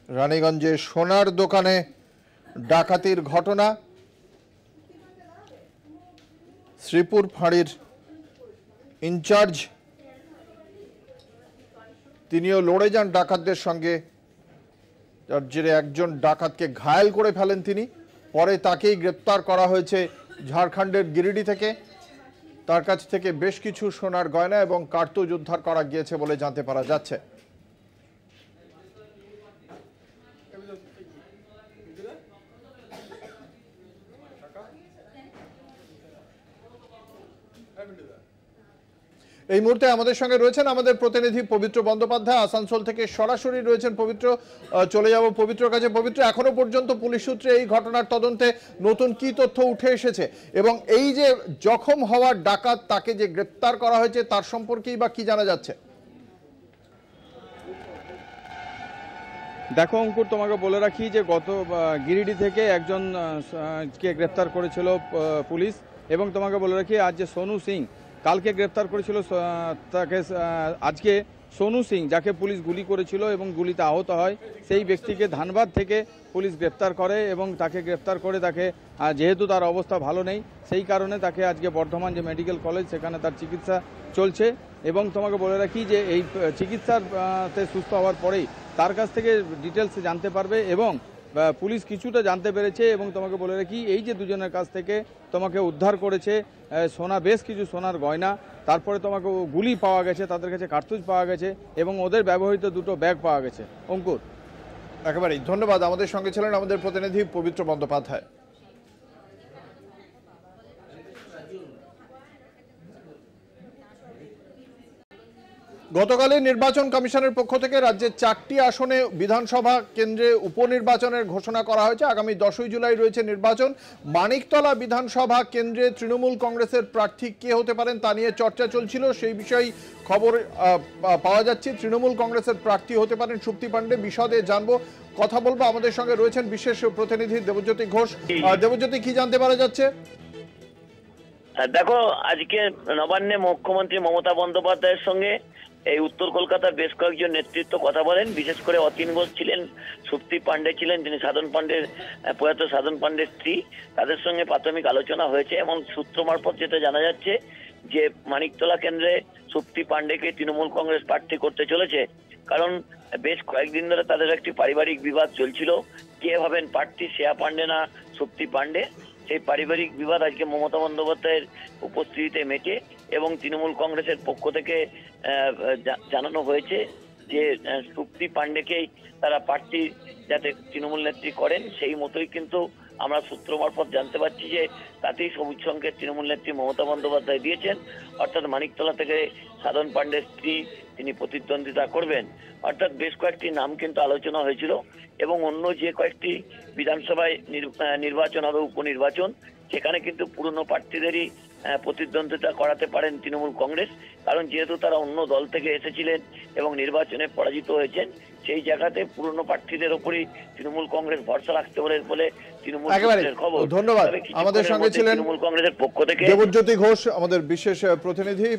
রানীগঞ্জে সোনার দোকানে ডাকাতির ঘটনা। শ্রীপুর ফাঁড়ির ইনচার্জ তিনিও লড়ে যান ডাকাতদের সঙ্গে, যার জেরে একজন ডাকাতকে ঘায়েল করে ফেলেন তিনি। পরে তাকেই গ্রেপ্তার করা হয়েছে ঝাড়খণ্ডের গিরিডি থেকে। তার কাছ থেকে বেশ কিছু সোনার গয়না এবং কার্তুজ উদ্ধার করা গিয়েছে বলে জানতে পারা যাচ্ছে। এই মুহূর্তে আমাদের সঙ্গে রয়েছেন আমাদের প্রতিনিধি পবিত্র বন্দ্যোপাধ্যায়, আসানসোল থেকে সরাসরি রয়েছেন। পবিত্র, চলে যাব পবিত্রর কাছে। পবিত্র, এখনো পর্যন্ত পুলিশ সূত্রে এই ঘটনার তদন্তে নতুন কি তথ্য উঠে এসেছে এবং এই যে জখম হওয়ার ডাকাত তাকে যে গ্রেপ্তার করা হয়েছে তার সম্পর্কেই বা কি জানা যাচ্ছে? দেখো অঙ্কুর, তোমাকে বলে রাখি যে গত গিরিডি থেকে একজন কে গ্রেপ্তার করেছিল পুলিশ এবং তোমাকে বলে রাখি আজ যে সোনু সিং কালকে গ্রেপ্তার করেছিল তাকে, আজকে সোনু সিং যাকে পুলিশ গুলি করেছিল এবং গুলিতে আহত হয় সেই ব্যক্তিকে ধানবাদ থেকে পুলিশ গ্রেপ্তার করে এবং তাকে গ্রেপ্তার করে তাকে, যেহেতু তার অবস্থা ভালো নেই সেই কারণে তাকে আজকে বর্ধমান যে মেডিকেল কলেজ সেখানে তার চিকিৎসা চলছে এবং তোমাকে বলে রাখি যে এই চিকিৎসাতে সুস্থ হওয়ার পরেই তার কাছ থেকে ডিটেলস জানতে পারবে এবং পুলিশ কিছুটা জানতে পেরেছে এবং তোমাকে বলে রাখি এই যে দুজনের কাছ থেকে তোমাকে উদ্ধার করেছে সোনা, বেশ কিছু সোনার গয়না, তারপরে তোমাকে গুলি পাওয়া গেছে, তাদের কাছে কার্তুজ পাওয়া গেছে এবং ওদের ব্যবহৃত দুটো ব্যাগ পাওয়া গেছে। অঙ্কুর, একেবারেই ধন্যবাদ। আমাদের সঙ্গে ছিলেন আমাদের প্রতিনিধি পবিত্র বন্দ্যোপাধ্যায়। গতকালই নির্বাচন কমিশনের পক্ষ থেকে রাজ্যের 4টি আসনে বিধানসভা কেন্দ্রে উপনির্বাচনের ঘোষণা করা হয়েছে। আগামী 10ই জুলাই রয়েছে নির্বাচন। মানিকতলা বিধানসভা কেন্দ্রে তৃণমূল কংগ্রেসের প্রার্থী কে হতে পারেন তা নিয়ে চর্চা চলছিল। সেই বিষয়ে খবর পাওয়া যাচ্ছে তৃণমূল কংগ্রেসের প্রার্থী হতে পারেন সুপ্তি পাণ্ডে। বিশদে জানবো, কথা বলবো। আমাদের সঙ্গে রয়েছেন বিশেষ প্রতিনিধি দেবজ্যোতি ঘোষ। দেবজ্যোতি, কি জানতে পারা যাচ্ছে? দেখো, আজকে নবান্নে মুখ্যমন্ত্রী মমতা বন্দ্যোপাধ্যায়ের সঙ্গে এই উত্তর কলকাতার বেশ কয়েকজন নেতৃত্ব কথা বলেন। বিশেষ করে অতীন ঘোষ ছিলেন, সুপ্তি পাণ্ডে ছিলেন, তিনি সাধন পাণ্ডের প্রয়াত সাধন পাণ্ডের স্ত্রী। তাদের সঙ্গে প্রাথমিক আলোচনা হয়েছে এবং সূত্র মারফত যেটা জানা যাচ্ছে যে মানিকতলা কেন্দ্রে সুপ্তি পাণ্ডেকে তৃণমূল কংগ্রেস প্রার্থী করতে চলেছে। কারণ বেশ কয়েকদিন ধরে তাদের একটি পারিবারিক বিবাদ চলছিল, কে হবেন প্রার্থী, শ্রেয়া পাণ্ডে না সুপ্তি পাণ্ডে। সেই পারিবারিক বিবাদ আজকে মমতা বন্দ্যোপাধ্যায়ের উপস্থিতিতে মেটে এবং তৃণমূল কংগ্রেসের পক্ষ থেকে জানানো হয়েছে যে সুপ্তি পাণ্ডেকেই তারা প্রার্থী যাতে তৃণমূল নেত্রী করেন। সেই মতোই কিন্তু আমরা সূত্র মারফত জানতে পারছি যে তাতেই সবুজ সংকেত তৃণমূল নেত্রী মমতা বন্দ্যোপাধ্যায় দিয়েছেন। অর্থাৎ মানিকতলা থেকে সাধন পাণ্ডের স্ত্রী তিনি প্রতিদ্বন্দ্বিতা করবেন। অর্থাৎ বেশ কয়েকটি নাম কিন্তু আলোচনা হয়েছিল এবং অন্য যে কয়েকটি বিধানসভায় নির্বাচন হবে, উপনির্বাচন, সেখানে কিন্তু পুরনো প্রার্থীদেরই প্রতিদ্বন্দ্বিতা করাতে পারেন তৃণমূল কংগ্রেস। কারণ যেহেতু তারা অন্য দল থেকে এসেছিলেন এবং নির্বাচনে পরাজিত হয়েছেন, সেই জায়গাতে পুরনো প্রার্থীদের উপরই তৃণমূল কংগ্রেস ভরসা রাখতে বলে তৃণমূল খবর। ধন্যবাদ। আমাদের সঙ্গে ছিলেন তৃণমূল কংগ্রেসের পক্ষ থেকে দেবজ্যোতি ঘোষ, আমাদের বিশেষ প্রতিনিধি।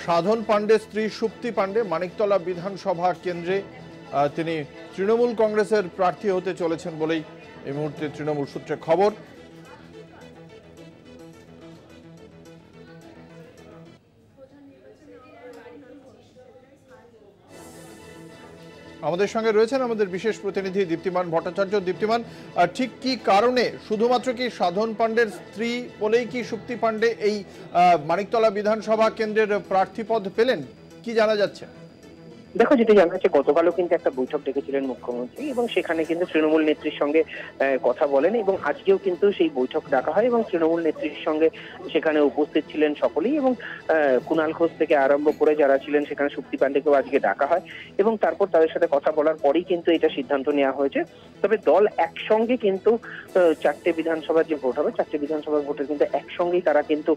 সাধন পাণ্ডের স্ত্রী সুপ্তি পাণ্ডে মানিকতলা বিধানসভা কেন্দ্রে তিনি তৃণমূল কংগ্রেসের প্রার্থী হতে চলেছেন বলেই এই মুহূর্তে তৃণমূল সূত্রে খবর। আমাদের সঙ্গে রয়েছেন আমাদের বিশেষ প্রতিনিধি দীপ্তিমান ভট্টাচার্য। দীপ্তিমান, ঠিক কি কারণে, শুধুমাত্র কি সাধন পাণ্ডের স্ত্রী বলেই কি সুপ্তি পাণ্ডে এই মানিকতলা বিধানসভা কেন্দ্রের প্রার্থী পদ পেলেন, কি জানা যাচ্ছে? দেখো, যেটা জানা যাচ্ছে গতকালও কিন্তু একটা বৈঠক ডেকেছিলেন মুখ্যমন্ত্রী এবং সেখানে কিন্তু তৃণমূল নেত্রীর সঙ্গে কথা বলেন এবং আজকেও কিন্তু সেই বৈঠক ডাকা হয় এবং তৃণমূল নেত্রীর সঙ্গে সেখানে উপস্থিত ছিলেন সকলেই এবং কুণাল ঘোষ থেকে আরম্ভ করে যারা ছিলেন সেখানে সুপ্তি পাণ্ডেকেও আজকে ডাকা হয় এবং তারপর তাদের সাথে কথা বলার পরেই কিন্তু এটা সিদ্ধান্ত নেওয়া হয়েছে। তবে দল একসঙ্গে কিন্তু 4টে বিধানসভার যে ভোট হবে, 4টে বিধানসভার ভোটে কিন্তু একসঙ্গেই তারা কিন্তু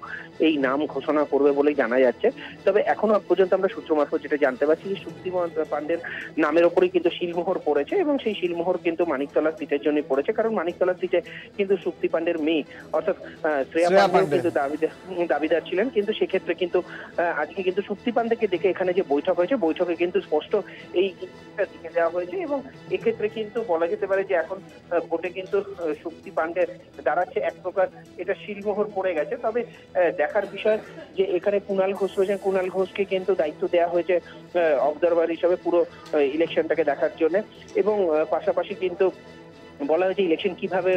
এই নাম ঘোষণা করবে বলেই জানা যাচ্ছে। তবে এখনো পর্যন্ত আমরা সূত্র মারফত যেটা জানতে পারছি যে সুপ্তি পাণ্ডের নামের ওপরেই কিন্তু শিলমোহর পড়েছে এবং সেই শিলমোহর কিন্তু মানিকতলা সিটের জন্য পড়েছে। কারণ মানিকতলা সিটে কিন্তু সুপ্তি পাণ্ডের মেয়ে অর্থাৎ শ্রেয়া পাণ্ডে কিন্তু দাবিদার ছিলেন, কিন্তু সেক্ষেত্রে কিন্তু আজকে কিন্তু সুপ্তি পাণ্ডেকে দেখে এখানে যে বৈঠক হয়েছে, বৈঠকে কিন্তু স্পষ্ট এই দিকে দেওয়া হয়েছে এবং এক্ষেত্রে কিন্তু বলা যেতে পারে যে এখন ভোটে কিন্তু সুপ্তি পাণ্ডে দাঁড়াচ্ছে এক প্রকার এটা শিলমোহর পড়ে গেছে। তবে দেখার বিষয় যে এখানে কুণাল ঘোষ রয়েছেন, কুণাল ঘোষকে কিন্তু দায়িত্ব দেওয়া হয়েছে অবজারভার হিসাবে পুরো ইলেকশনটাকে দেখার জন্য এবং পাশাপাশি কিন্তু বলা হয়েছে ইলেকশন কিভাবে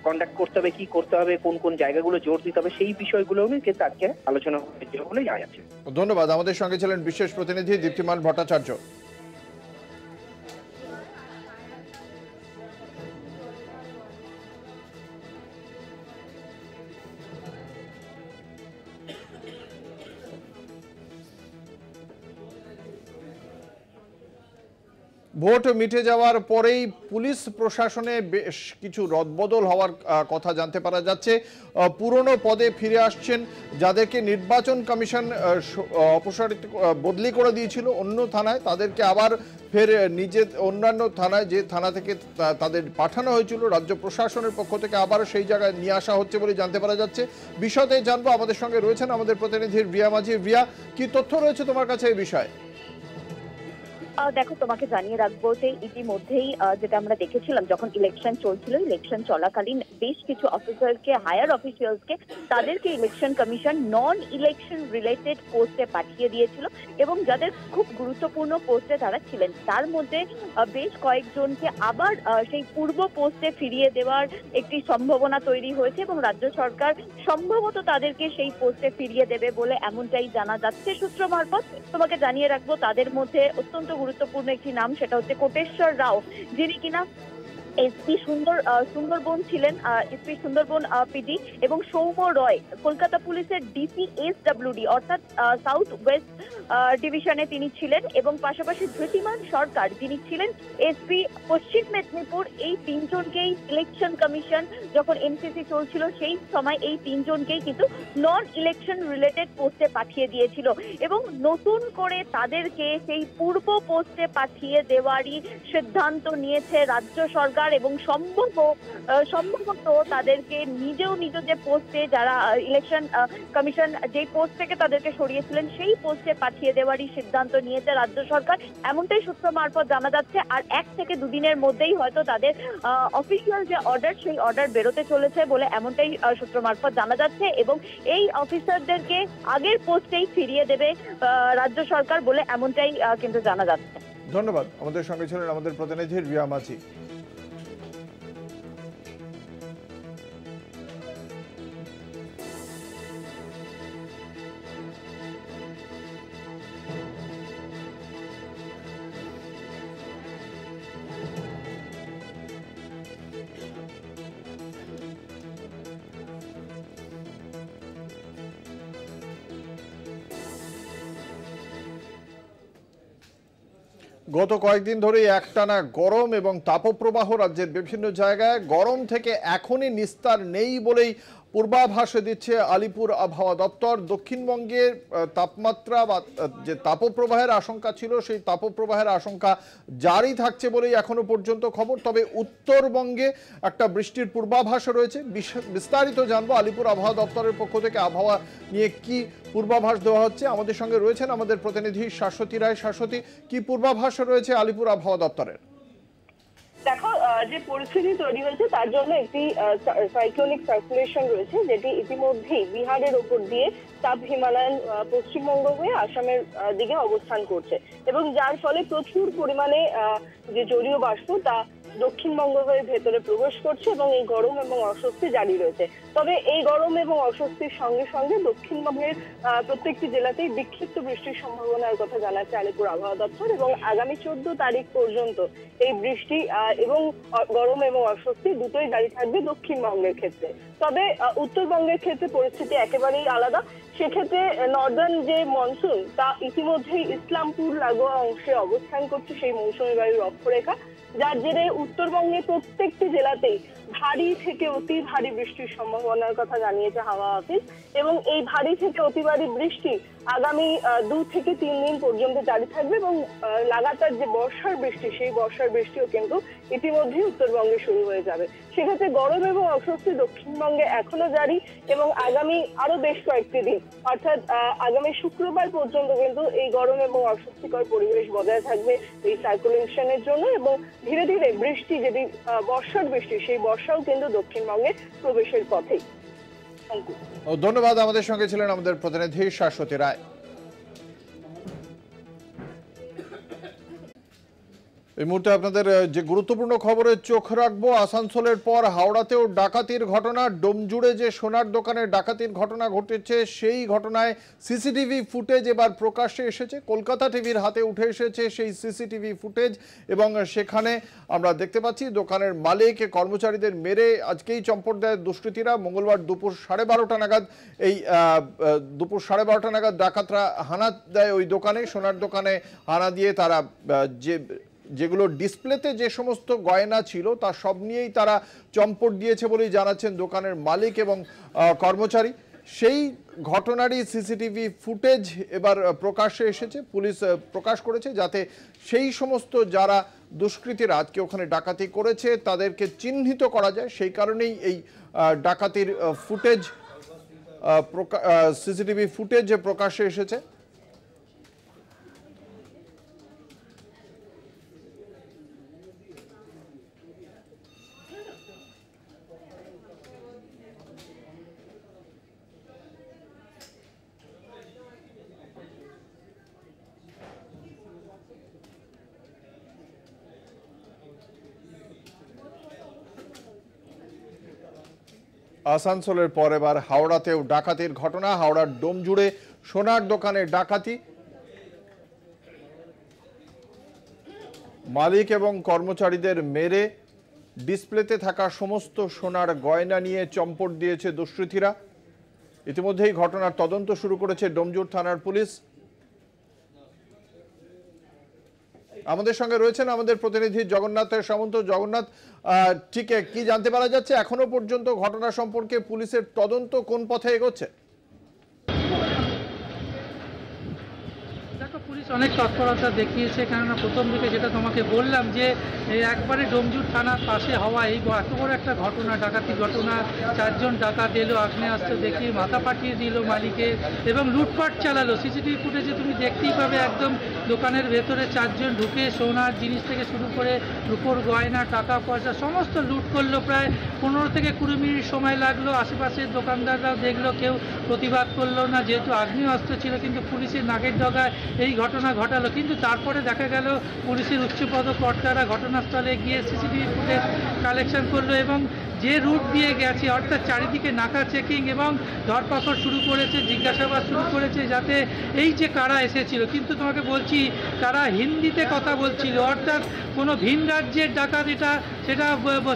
কন্ডাক্ট করতে হবে, কি করতে হবে, কোন কোন জায়গাগুলো জোর দিতে হবে, সেই বিষয়গুলো নিয়ে কিন্তু আজকে আলোচনা হয়েছে বলে জানা যাচ্ছে। ধন্যবাদ। আমাদের সঙ্গে ছিলেন বিশেষ প্রতিনিধি দীপ্তিমান ভট্টাচার্য। ভোট মিটে যাওয়ার পরেই পুলিশ প্রশাসনে বেশ কিছু রদবদল হওয়ার কথা জানতে পারা যাচ্ছে। পুরনো পদে ফিরে আসছেন যাদেরকে নির্বাচন কমিশন অপসারিত বদলি করে দিয়েছিল অন্য থানায়, তাদেরকে আবার ফের অন্যান্য থানায়, যে থানা থেকে তাদের পাঠানো হয়েছিল রাজ্য প্রশাসনের পক্ষ থেকে, আবার সেই জায়গায় নিয়ে আসা হচ্ছে বলে জানতে পারা যাচ্ছে। বিষয়তে জানবো, আমাদের সঙ্গে রয়েছেন আমাদের প্রতিনিধি রিয়া মাঝি। রিয়া, কি তথ্য রয়েছে তোমার কাছে এই বিষয়ে? দেখো, তোমাকে জানিয়ে রাখবো যে ইতিমধ্যেই যেটা আমরা দেখেছিলাম, যখন ইলেকশন চলছিল, ইলেকশন চলাকালীন বেশ কিছু অফিসারকে, হায়ার অফিসিয়ালসকে, তাদেরকে ইলেকশন কমিশন নন ইলেকশন রিলেটেড পোস্টে পাঠিয়ে দিয়েছিল এবং যাদের খুব গুরুত্বপূর্ণ পোস্টে তারা ছিলেন, তার মধ্যে বেশ কয়েকজনকে আবার সেই পূর্ব পোস্টে ফিরিয়ে দেওয়ার একটি সম্ভাবনা তৈরি হয়েছে এবং রাজ্য সরকার সম্ভবত তাদেরকে সেই পোস্টে ফিরিয়ে দেবে বলে এমনটাই জানা যাচ্ছে সূত্র মারফত। তোমাকে জানিয়ে রাখবো তাদের মধ্যে অত্যন্ত গুরুত্বপূর্ণ একটি নাম, সেটা হচ্ছে কোটেশ্বর রাও, যিনি কিনা এসপি সুন্দরবন ছিলেন, এসপি সুন্দরবন পিডি, এবং সৌম্য রয় কলকাতা পুলিশের ডিসি SWD অর্থাৎ সাউথ ওয়েস্ট ডিভিশনে তিনি ছিলেন, এবং পাশাপাশি ধৃতিমান সরকার যিনি ছিলেন এসপি পশ্চিম মেদিনীপুর। এই তিনজনকেই ইলেকশন কমিশন যখন এমসিসি চলছিল সেই সময় এই তিনজনকেই কিন্তু নন ইলেকশন রিলেটেড পোস্টে পাঠিয়ে দিয়েছিল এবং নতুন করে তাদেরকে সেই পূর্ব পোস্টে পাঠিয়ে দেওয়ারই সিদ্ধান্ত নিয়েছে রাজ্য সরকার এবং সম্ভবত তাদেরকে নিজ যে পোস্টে, যারা ইলেকশন কমিশন যে পোস্ট থেকে তাদেরকে সরিয়েছিলেন সেই পোস্টে পাঠিয়ে দেওয়ারই সিদ্ধান্ত নিয়েছে রাজ্য সরকার, এমনটাই সূত্র মারফত জানা যাচ্ছে। আর 1 থেকে 2 দিনের মধ্যেই হয়তো তাদের অফিসিয়াল যে অর্ডার, সেই অর্ডার বেরোতে চলেছে বলে এমনটাই সূত্র মারফত জানা যাচ্ছে এবং এই অফিসারদেরকে আগের পোস্টেই ফিরিয়ে দেবে রাজ্য সরকার বলে এমনটাই কিন্তু জানা যাচ্ছে। ধন্যবাদ। আমাদের সঙ্গে ছিলেন আমাদের প্রতিনিধি রিয়া মাঝি। গত কয়েকদিন ধরে একটানা গরম এবং তাপপ্রবাহ রাজ্যের বিভিন্ন জায়গায়, গরম থেকে এখনই নিস্তার নেই বলেই পূর্বাভাস দিচ্ছে আলিপুর আবহাওয়া দপ্তর। দক্ষিণবঙ্গের তাপমাত্রা বা যে তাপপ্রবাহের আশঙ্কা ছিল সেই তাপপ্রবাহের আশঙ্কা জারি থাকছে বলেই এখনো পর্যন্ত খবর। তবে উত্তরবঙ্গে একটা বৃষ্টির পূর্বাভাস রয়েছে। বিস্তারিত জানবো আলিপুর আবহাওয়া দপ্তরের পক্ষ থেকে আবহাওয়া নিয়ে কি পূর্বাভাস দেওয়া হচ্ছে। আমাদের সঙ্গে রয়েছেন আমাদের প্রতিনিধি শাশ্বতী রায়। শাশ্বতী, কি পূর্বাভাস রয়েছে আলিপুর আবহাওয়া দপ্তরের? দেখো, যে পরিস্থিতি তৈরি হয়েছে তার জন্য একটি সাইক্লোনিক সার্কুলেশন রয়েছে, যেটি ইতিমধ্যেই বিহারের ওপর দিয়ে সাব হিমালয়ান পশ্চিমবঙ্গ হয়ে আসামের দিকে অবস্থান করছে এবং যার ফলে প্রচুর পরিমাণে যে জলীয় বাষ্প তা দক্ষিণবঙ্গ হয়ে ভেতরে প্রবেশ করছে এবং এই গরম এবং অস্বস্তি জারি রয়েছে। তবে এই গরম এবং অস্বস্তির সঙ্গে সঙ্গে দক্ষিণবঙ্গের প্রত্যেকটি জেলাতেই বিক্ষিপ্ত বৃষ্টির সম্ভাবনার কথা জানাচ্ছে আলিপুর আবহাওয়া দপ্তর এবং আগামী 14 তারিখ পর্যন্ত এই বৃষ্টি এবং গরম এবং অস্বস্তি দুটোই জারি থাকবে দক্ষিণবঙ্গের ক্ষেত্রে। তবে উত্তরবঙ্গের ক্ষেত্রে পরিস্থিতি একেবারেই আলাদা। সেক্ষেত্রে নর্দার্ন যে মনসুন তা ইতিমধ্যেই ইসলামপুর লাগোয়া অংশে অবস্থান করছে, সেই মৌসুমী বায়ুর অক্ষরেখা, যার জেরে উত্তরবঙ্গে প্রত্যেকটি জেলাতেই ভারী থেকে অতি ভারী বৃষ্টির সম্ভাবনার কথা জানিয়েছে হাওয়া অফিস এবং এই ভারী থেকে অতি ভারী বৃষ্টি আগামী 2 থেকে 3 দিন পর্যন্ত জারি থাকবে এবং লাগাতার যে বর্ষার বৃষ্টি, সেই বর্ষার বৃষ্টিও কিন্তু ইতিমধ্যেই উত্তরবঙ্গে শুরু হয়ে যাবে। সেক্ষেত্রে গরম এবং অস্বস্তি দক্ষিণবঙ্গে এখনো জারি এবং আগামী আরো বেশ কয়েকটি দিন অর্থাৎ আগামী শুক্রবার পর্যন্ত কিন্তু এই গরম এবং অস্বস্তিকর পরিবেশ বজায় থাকবে এই সার্কুলেশনের জন্য এবং ধীরে ধীরে বৃষ্টি, যেটি বর্ষার বৃষ্টি, সেই বর্ষাও কিন্তু দক্ষিণবঙ্গে প্রবেশের পথেই। ধন্যবাদ। আমাদের সঙ্গে ছিলেন আমাদের প্রতিনিধি শাশ্বতী রায়। এই মুহূর্তে আপনাদের যে গুরুত্বপূর্ণ খবরে চোখ রাখবো, আসানসোলের পর হাওড়াতেও ডাকাতির ঘটনা। ডোমজুড়ে যে সোনার দোকানে ডাকাতির ঘটনা ঘটেছে সেই ঘটনায় সিসিটিভি ফুটেজ এবার প্রকাশ্যে এসেছে। কলকাতা টিভির হাতে উঠে এসেছে সেই সিসিটিভি ফুটেজ এবং সেখানে আমরা দেখতে পাচ্ছি দোকানের মালিক কর্মচারীদের মেরে আজকেই চম্পট দেয় দুষ্কৃতীরা। মঙ্গলবার দুপুর 12:30 নাগাদ দুপুর 12:30 নাগাদ ডাকাতরা হানা দেয় ওই দোকানে, সোনার দোকানে হানা দিয়ে তারা যেগুলো ডিসপ্লেতে যে সমস্ত গয়না ছিল তা সব নিয়েই তারা চম্পট দিয়েছে বলেই জানাচ্ছেন দোকানের মালিক এবং কর্মচারী। সেই ঘটনারই সিসিটিভি ফুটেজ এবার প্রকাশ্যে এসেছে, পুলিশ প্রকাশ করেছে যাতে সেই সমস্ত যারা দুষ্কৃতীরা আজকে ওখানে ডাকাতি করেছে তাদেরকে চিহ্নিত করা যায়। সেই কারণেই এই ডাকাতির ফুটেজ সিসিটিভি ফুটেজ প্রকাশ্যে এসেছে। আসানসোলের পর এবার হাওড়াতেও ডাকাতির ঘটনা। হাওড়ার ডোমজুড়ে সোনার দোকানে ডাকাতি, মালিক এবং কর্মচারীদের মেরে ডিসপ্লেতে থাকা সমস্ত সোনার গয়না নিয়ে চম্পট দিয়েছে দুষ্কৃতীরা। ইতিমধ্যেই ঘটনার তদন্ত শুরু করেছে ডোমজুড় থানার পুলিশ। আমাদের সঙ্গে রয়েছেন আমাদের প্রতিনিধি জগন্নাথ সামন্ত। জগন্নাথ, ঠিক কি জানতে পারা যাচ্ছে এখনো পর্যন্ত ঘটনা সম্পর্কে? পুলিশের তদন্ত কোন পথে এগোচ্ছে? পুলিশ অনেক তৎপরতা দেখিয়েছে, কেননা প্রথম দিকে যেটা তোমাকে বললাম যে একবারে ডোমজুড় থানার পাশে হওয়া এই এত বড় একটা ঘটনা, ডাকাতি ঘটনা, 4 জন ডাকাত এলো, আগ্নেয়াস্ত্র দেখিয়ে মাথা ফাটিয়ে দিল মালিকের এবং লুটপাট চালালো। সিসিটিভি ফুটেজে তুমি দেখতেই পাবে, একদম দোকানের ভেতরে 4 জন ঢুকে সোনার জিনিস থেকে শুরু করে রূপোর গয়না, টাকা পয়সা সমস্ত লুট করলো। প্রায় 15 থেকে 20 মিনিট সময় লাগলো। আশেপাশের দোকানদাররাও দেখলো, কেউ প্রতিবাদ করলো না, যেহেতু আগ্নেয়াস্ত্র ছিল। কিন্তু পুলিশের নাকের ডগায় এই ঘটনা ঘটালো। কিন্তু তারপরে দেখা গেল পুলিশের উচ্চপদস্থ কর্তারা ঘটনাস্থলে গিয়ে সিসিটিভি ফুটেজ কালেকশন করলো এবং যে রুট দিয়ে গেছে, অর্থাৎ চারিদিকে নাকা চেকিং এবং ধরপাকড় শুরু করেছে, জিজ্ঞাসাবাদ শুরু করেছে, যাতে এই যে কারা এসেছিল। কিন্তু তোমাকে বলছি, তারা হিন্দিতে কথা বলছিল, অর্থাৎ কোনো ভিন রাজ্যের ডাকাত সেটা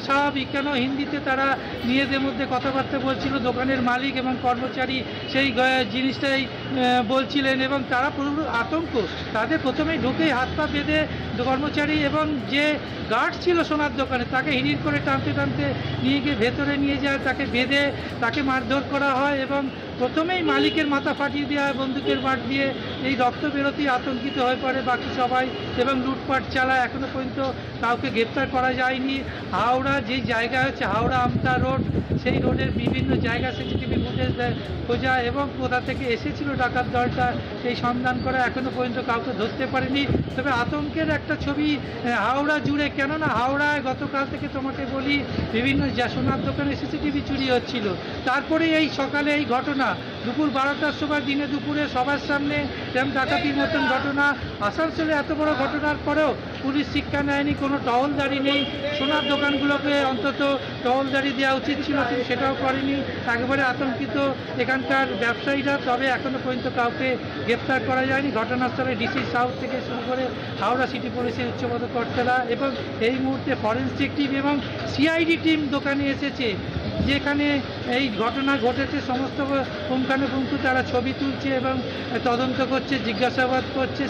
স্বাভাবিক। কেন হিন্দিতে তারা নিজেদের মধ্যে কথাবার্তা বলছিল। দোকানের মালিক এবং কর্মচারী সেই জিনিসটাই বলছিলেন এবং তারা পুরো আতঙ্ক। তাদের প্রথমেই ঢুকেই হাত পা বেঁধে কর্মচারী এবং যে গার্ড ছিল সোনার দোকানে, তাকে হিড়ির করে টানতে টানতে নিয়ে গিয়ে ভেতরে নিয়ে যায়, তাকে বেঁধে তাকে মারধর করা হয় এবং প্রথমেই মালিকের মাথা ফাটিয়ে দেওয়া হয় বন্দুকের বাট দিয়ে। এই রক্ত বেরোতেই আতঙ্কিত হয়ে পড়ে বাকি সবাই এবং লুটপাট চালায়। এখনো পর্যন্ত কাউকে গ্রেপ্তার করা যায়নি। হাওড়া যেই জায়গা হচ্ছে হাওড়া আমতা রোড, সেই রোডের বিভিন্ন জায়গা সিসিটিভি ফুটেজ খোঁজা এবং কোথা থেকে এসেছিল ডাকাত দলটা সেই সন্ধান করা এখনো পর্যন্ত কাউকে ধরতে পারেনি। তবে আতঙ্কের একটা ছবি হাওড়া জুড়ে, কেননা হাওড়ায় গতকাল থেকে তোমাকে বলি বিভিন্ন সোনার দোকানে সিসিটিভি চুরি হচ্ছিল। তারপরে এই সকালে এই ঘটনা, দুপুর 12টার সময় দিনে দুপুরে সবার সামনে এরকম ডাকাতির মতন ঘটনা। আসানসোলে এত বড় ঘটনার পরেও পুলিশ শিক্ষা নেয়নি, কোনো টহলদারি নেই। সোনার দোকানগুলোকে অন্তত টহলদারি দেওয়া উচিত ছিল, কিন্তু সেটাও করেনি। একেবারে আতঙ্কিত এখানকার ব্যবসায়ীরা। তবে এখনো পর্যন্ত কাউকে গ্রেপ্তার করা যায়নি। ঘটনাস্থলে ডিসি সাউথ থেকে শুরু করে হাওড়া সিটি পুলিশের উচ্চপদস্থ কর্তারা এবং এই মুহূর্তে ফরেনসিক টিম এবং সিআইডি টিম দোকানে এসেছে, যেখানে এই ঘটনা ঘটেছে সমস্ত পুঙ্খানুপুঙ্খ তারা ছবি তুলছে এবং তদন্ত করছে, জিজ্ঞাসাবাদ করছে।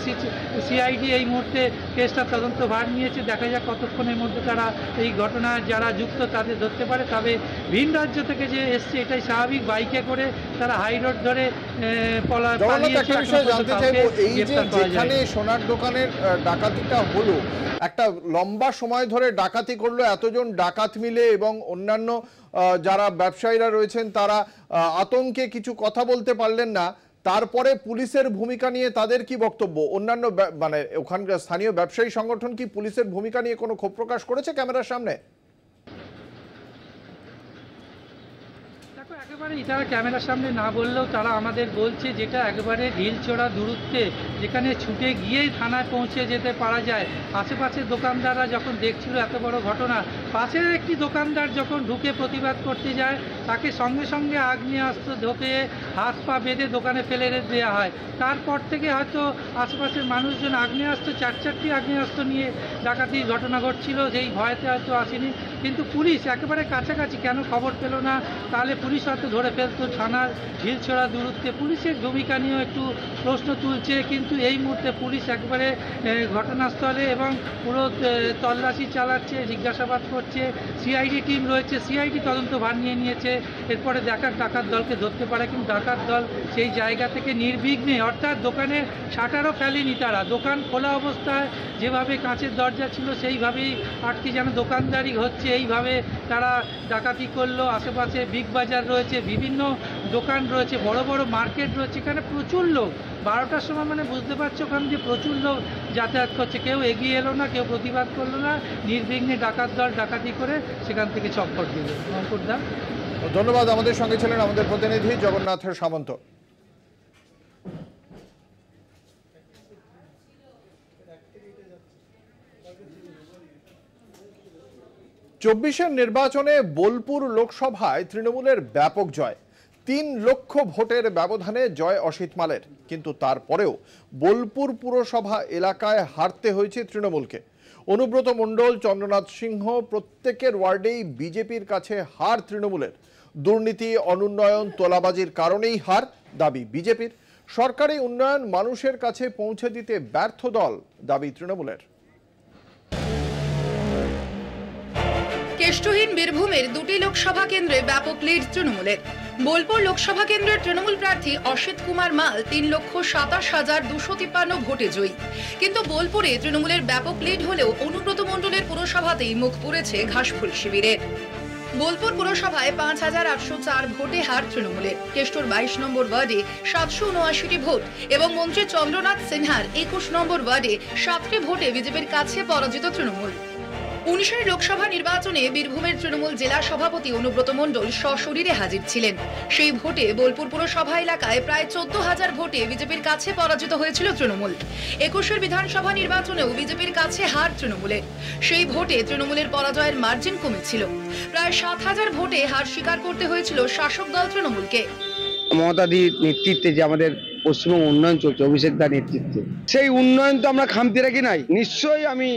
সিআইডি এই মুহূর্তে কেসটা তদন্ত ভার নিয়েছে। দেখা যাক কতক্ষণের মধ্যে তারা এই ঘটনায় যারা যুক্ত তাদের ধরতে পারে। তবে ভিন রাজ্য থেকে যে এসছে এটাই স্বাভাবিক, বাইকে করে তারা হাই রোড ধরে যেখানে সোনার দোকানের ডাকাতিটা হলো, একটা লম্বা সময় ধরে ডাকাতি করলো এতজন ডাকাত মিলে এবং অন্যান্য যারা ব্যবসায়ীরা রয়েছেন তারা আতঙ্কে কিছু কথা বলতে পারলেন না। তারপরে পুলিশের ভূমিকা নিয়ে তাদের কি বক্তব্য? অন্যান্য মানে ওখানকার স্থানীয় ব্যবসায়ী সংগঠন কি পুলিশের ভূমিকা নিয়ে কোনো ক্ষোভ প্রকাশ করেছে ক্যামেরার সামনে? একেবারে তারা ক্যামেরার সামনে না বললেও তারা আমাদের বলছে, যেটা একেবারে ঢিলছোড়া দূরত্বে, যেখানে ছুটে গিয়েই থানায় পৌঁছে যেতে পারা যায়। আশেপাশের দোকানদাররা যখন দেখছিল এত বড় ঘটনা, পাশের একটি দোকানদার যখন ঢুকে প্রতিবাদ করতে যায়, তাকে সঙ্গে সঙ্গে আগ্নেয়াস্ত্র ঢোকে হাত পা বেঁধে দোকানে ফেলে দেওয়া হয়। তারপর থেকে হয়তো আশেপাশের মানুষজন আগ্নেয়াস্ত্র 4-4টি আগ্নেয়াস্ত্র নিয়ে ডাকাতির ঘটনা ঘটছিল, যেই ভয়তে হয়তো আসেনি। কিন্তু পুলিশ একেবারে কাছাকাছি, কেন খবর পেল না? তাহলে পুলিশ হয়তো ধরে ফেলতো। থানার ঢিলছোড়া দূরত্বে পুলিশের ভূমিকা নিয়েও একটু প্রশ্ন তুলছে। কিন্তু এই মুহূর্তে পুলিশ একবারে ঘটনাস্থলে এবং পুরো তল্লাশি চালাচ্ছে, জিজ্ঞাসাবাদ করছে। সিআইডি টিম রয়েছে, সিআইডি তদন্ত ভার নিয়ে নিয়েছে। এরপরে দেখার ডাকাত দলকে ধরতে পারে। কিন্তু ডাকাত দল সেই জায়গা থেকে নির্বিঘ্নে, অর্থাৎ দোকানের শাটারও ফেলেনি তারা। দোকান খোলা অবস্থায় যেভাবে কাঁচের দরজা ছিল সেইভাবেই আটকে যেন দোকানদারি হচ্ছে, এইভাবে তারা ডাকাতি করলো। আশেপাশে বিগ বাজার রয়েছে, বিভিন্ন দোকান রয়েছে, বড় বড় মার্কেট রয়েছে, এখানে প্রচুর লোক। 12টার সময় মানে বুঝতে পারছো ওখানে যে প্রচুর লোক যাতায়াত করছে। কেউ এগিয়ে এলো না, কেউ প্রতিবাদ করলো না। নির্বিঘ্নে ডাকাত দল ডাকাতি করে সেখান থেকে চম্পট দিল। অঙ্কুরদা, ধন্যবাদ। আমাদের সঙ্গে ছিলেন আমাদের প্রতিনিধি জগন্নাথ সামন্ত। চব্বিশের নির্বাচনে বোলপুর লোকসভায় তৃণমূলের ব্যাপক জয়। ৩ লক্ষ ভোটের ব্যবধানে জয় অসিত মালের, কিন্তু তারপরেও বোলপুর পুরসভা এলাকায় হারতে হয়েছে তৃণমূলকে। অনুব্রত মণ্ডল, চন্দ্রনাথ সিংহ প্রত্যেকের ওয়ার্ডেই বিজেপির কাছে হার তৃণমূলের। দুর্নীতি, অনুন্নয়ন, তোলাবাজির কারণেই হার, দাবি বিজেপির। সরকারি উন্নয়ন মানুষের কাছে পৌঁছে দিতে ব্যর্থ দল, দাবি তৃণমূলের। কেষ্টহীন বীরভূমের 2টি লোকসভা কেন্দ্রে ব্যাপক লিড তৃণমূলের। বোলপুর লোকসভা কেন্দ্রের তৃণমূল প্রার্থী অসিত কুমার মাল 3,27,253 ভোটে জয়ী। কিন্তু বোলপুরে তৃণমূলের ব্যাপক লিড হলেও অনুব্রত মণ্ডলের পুরসভাতেই মুখ পুড়েছে ঘাসফুল শিবিরের। বোলপুর পুরসভায় 5,804 ভোটে হার তৃণমূলের। কেষ্টর 22 নম্বর ওয়ার্ডে 779টি ভোট এবং মন্ত্রী চন্দ্রনাথ সিনহার 21 নম্বর ওয়ার্ডে 7টি ভোটে বিজেপির কাছে পরাজিত তৃণমূল। 19 লোকসভা নির্বাচনে বীরভূমের তৃণমূল জেলা সভাপতি অনুব্রত মণ্ডল সশরীরে হাজির ছিলেন। সেই ভোটে বোলপুর পুরসভা এলাকায় প্রায় 14,000 ভোটে বিজেপির কাছে পরাজিত হয়েছিল তৃণমূল। 21 বিধানসভা নির্বাচনেও বিজেপির কাছে হার তৃণমূলের। সেই ভোটে তৃণমূলের পরাজয়ের মার্জিন কমেছিল। প্রায় 7,000 ভোটে হার স্বীকার করতে হয়েছিল শাসক দল তৃণমূলকে। মমতাদির নেতৃত্বে যে আমাদের পশ্চিমবঙ্গ উন্নয়ন চলছে, অভিষেক দার নেতৃত্বে, সেই উন্নয়ন তো আমরা খামতি রাখি নাই। নিশ্চয়ই আমি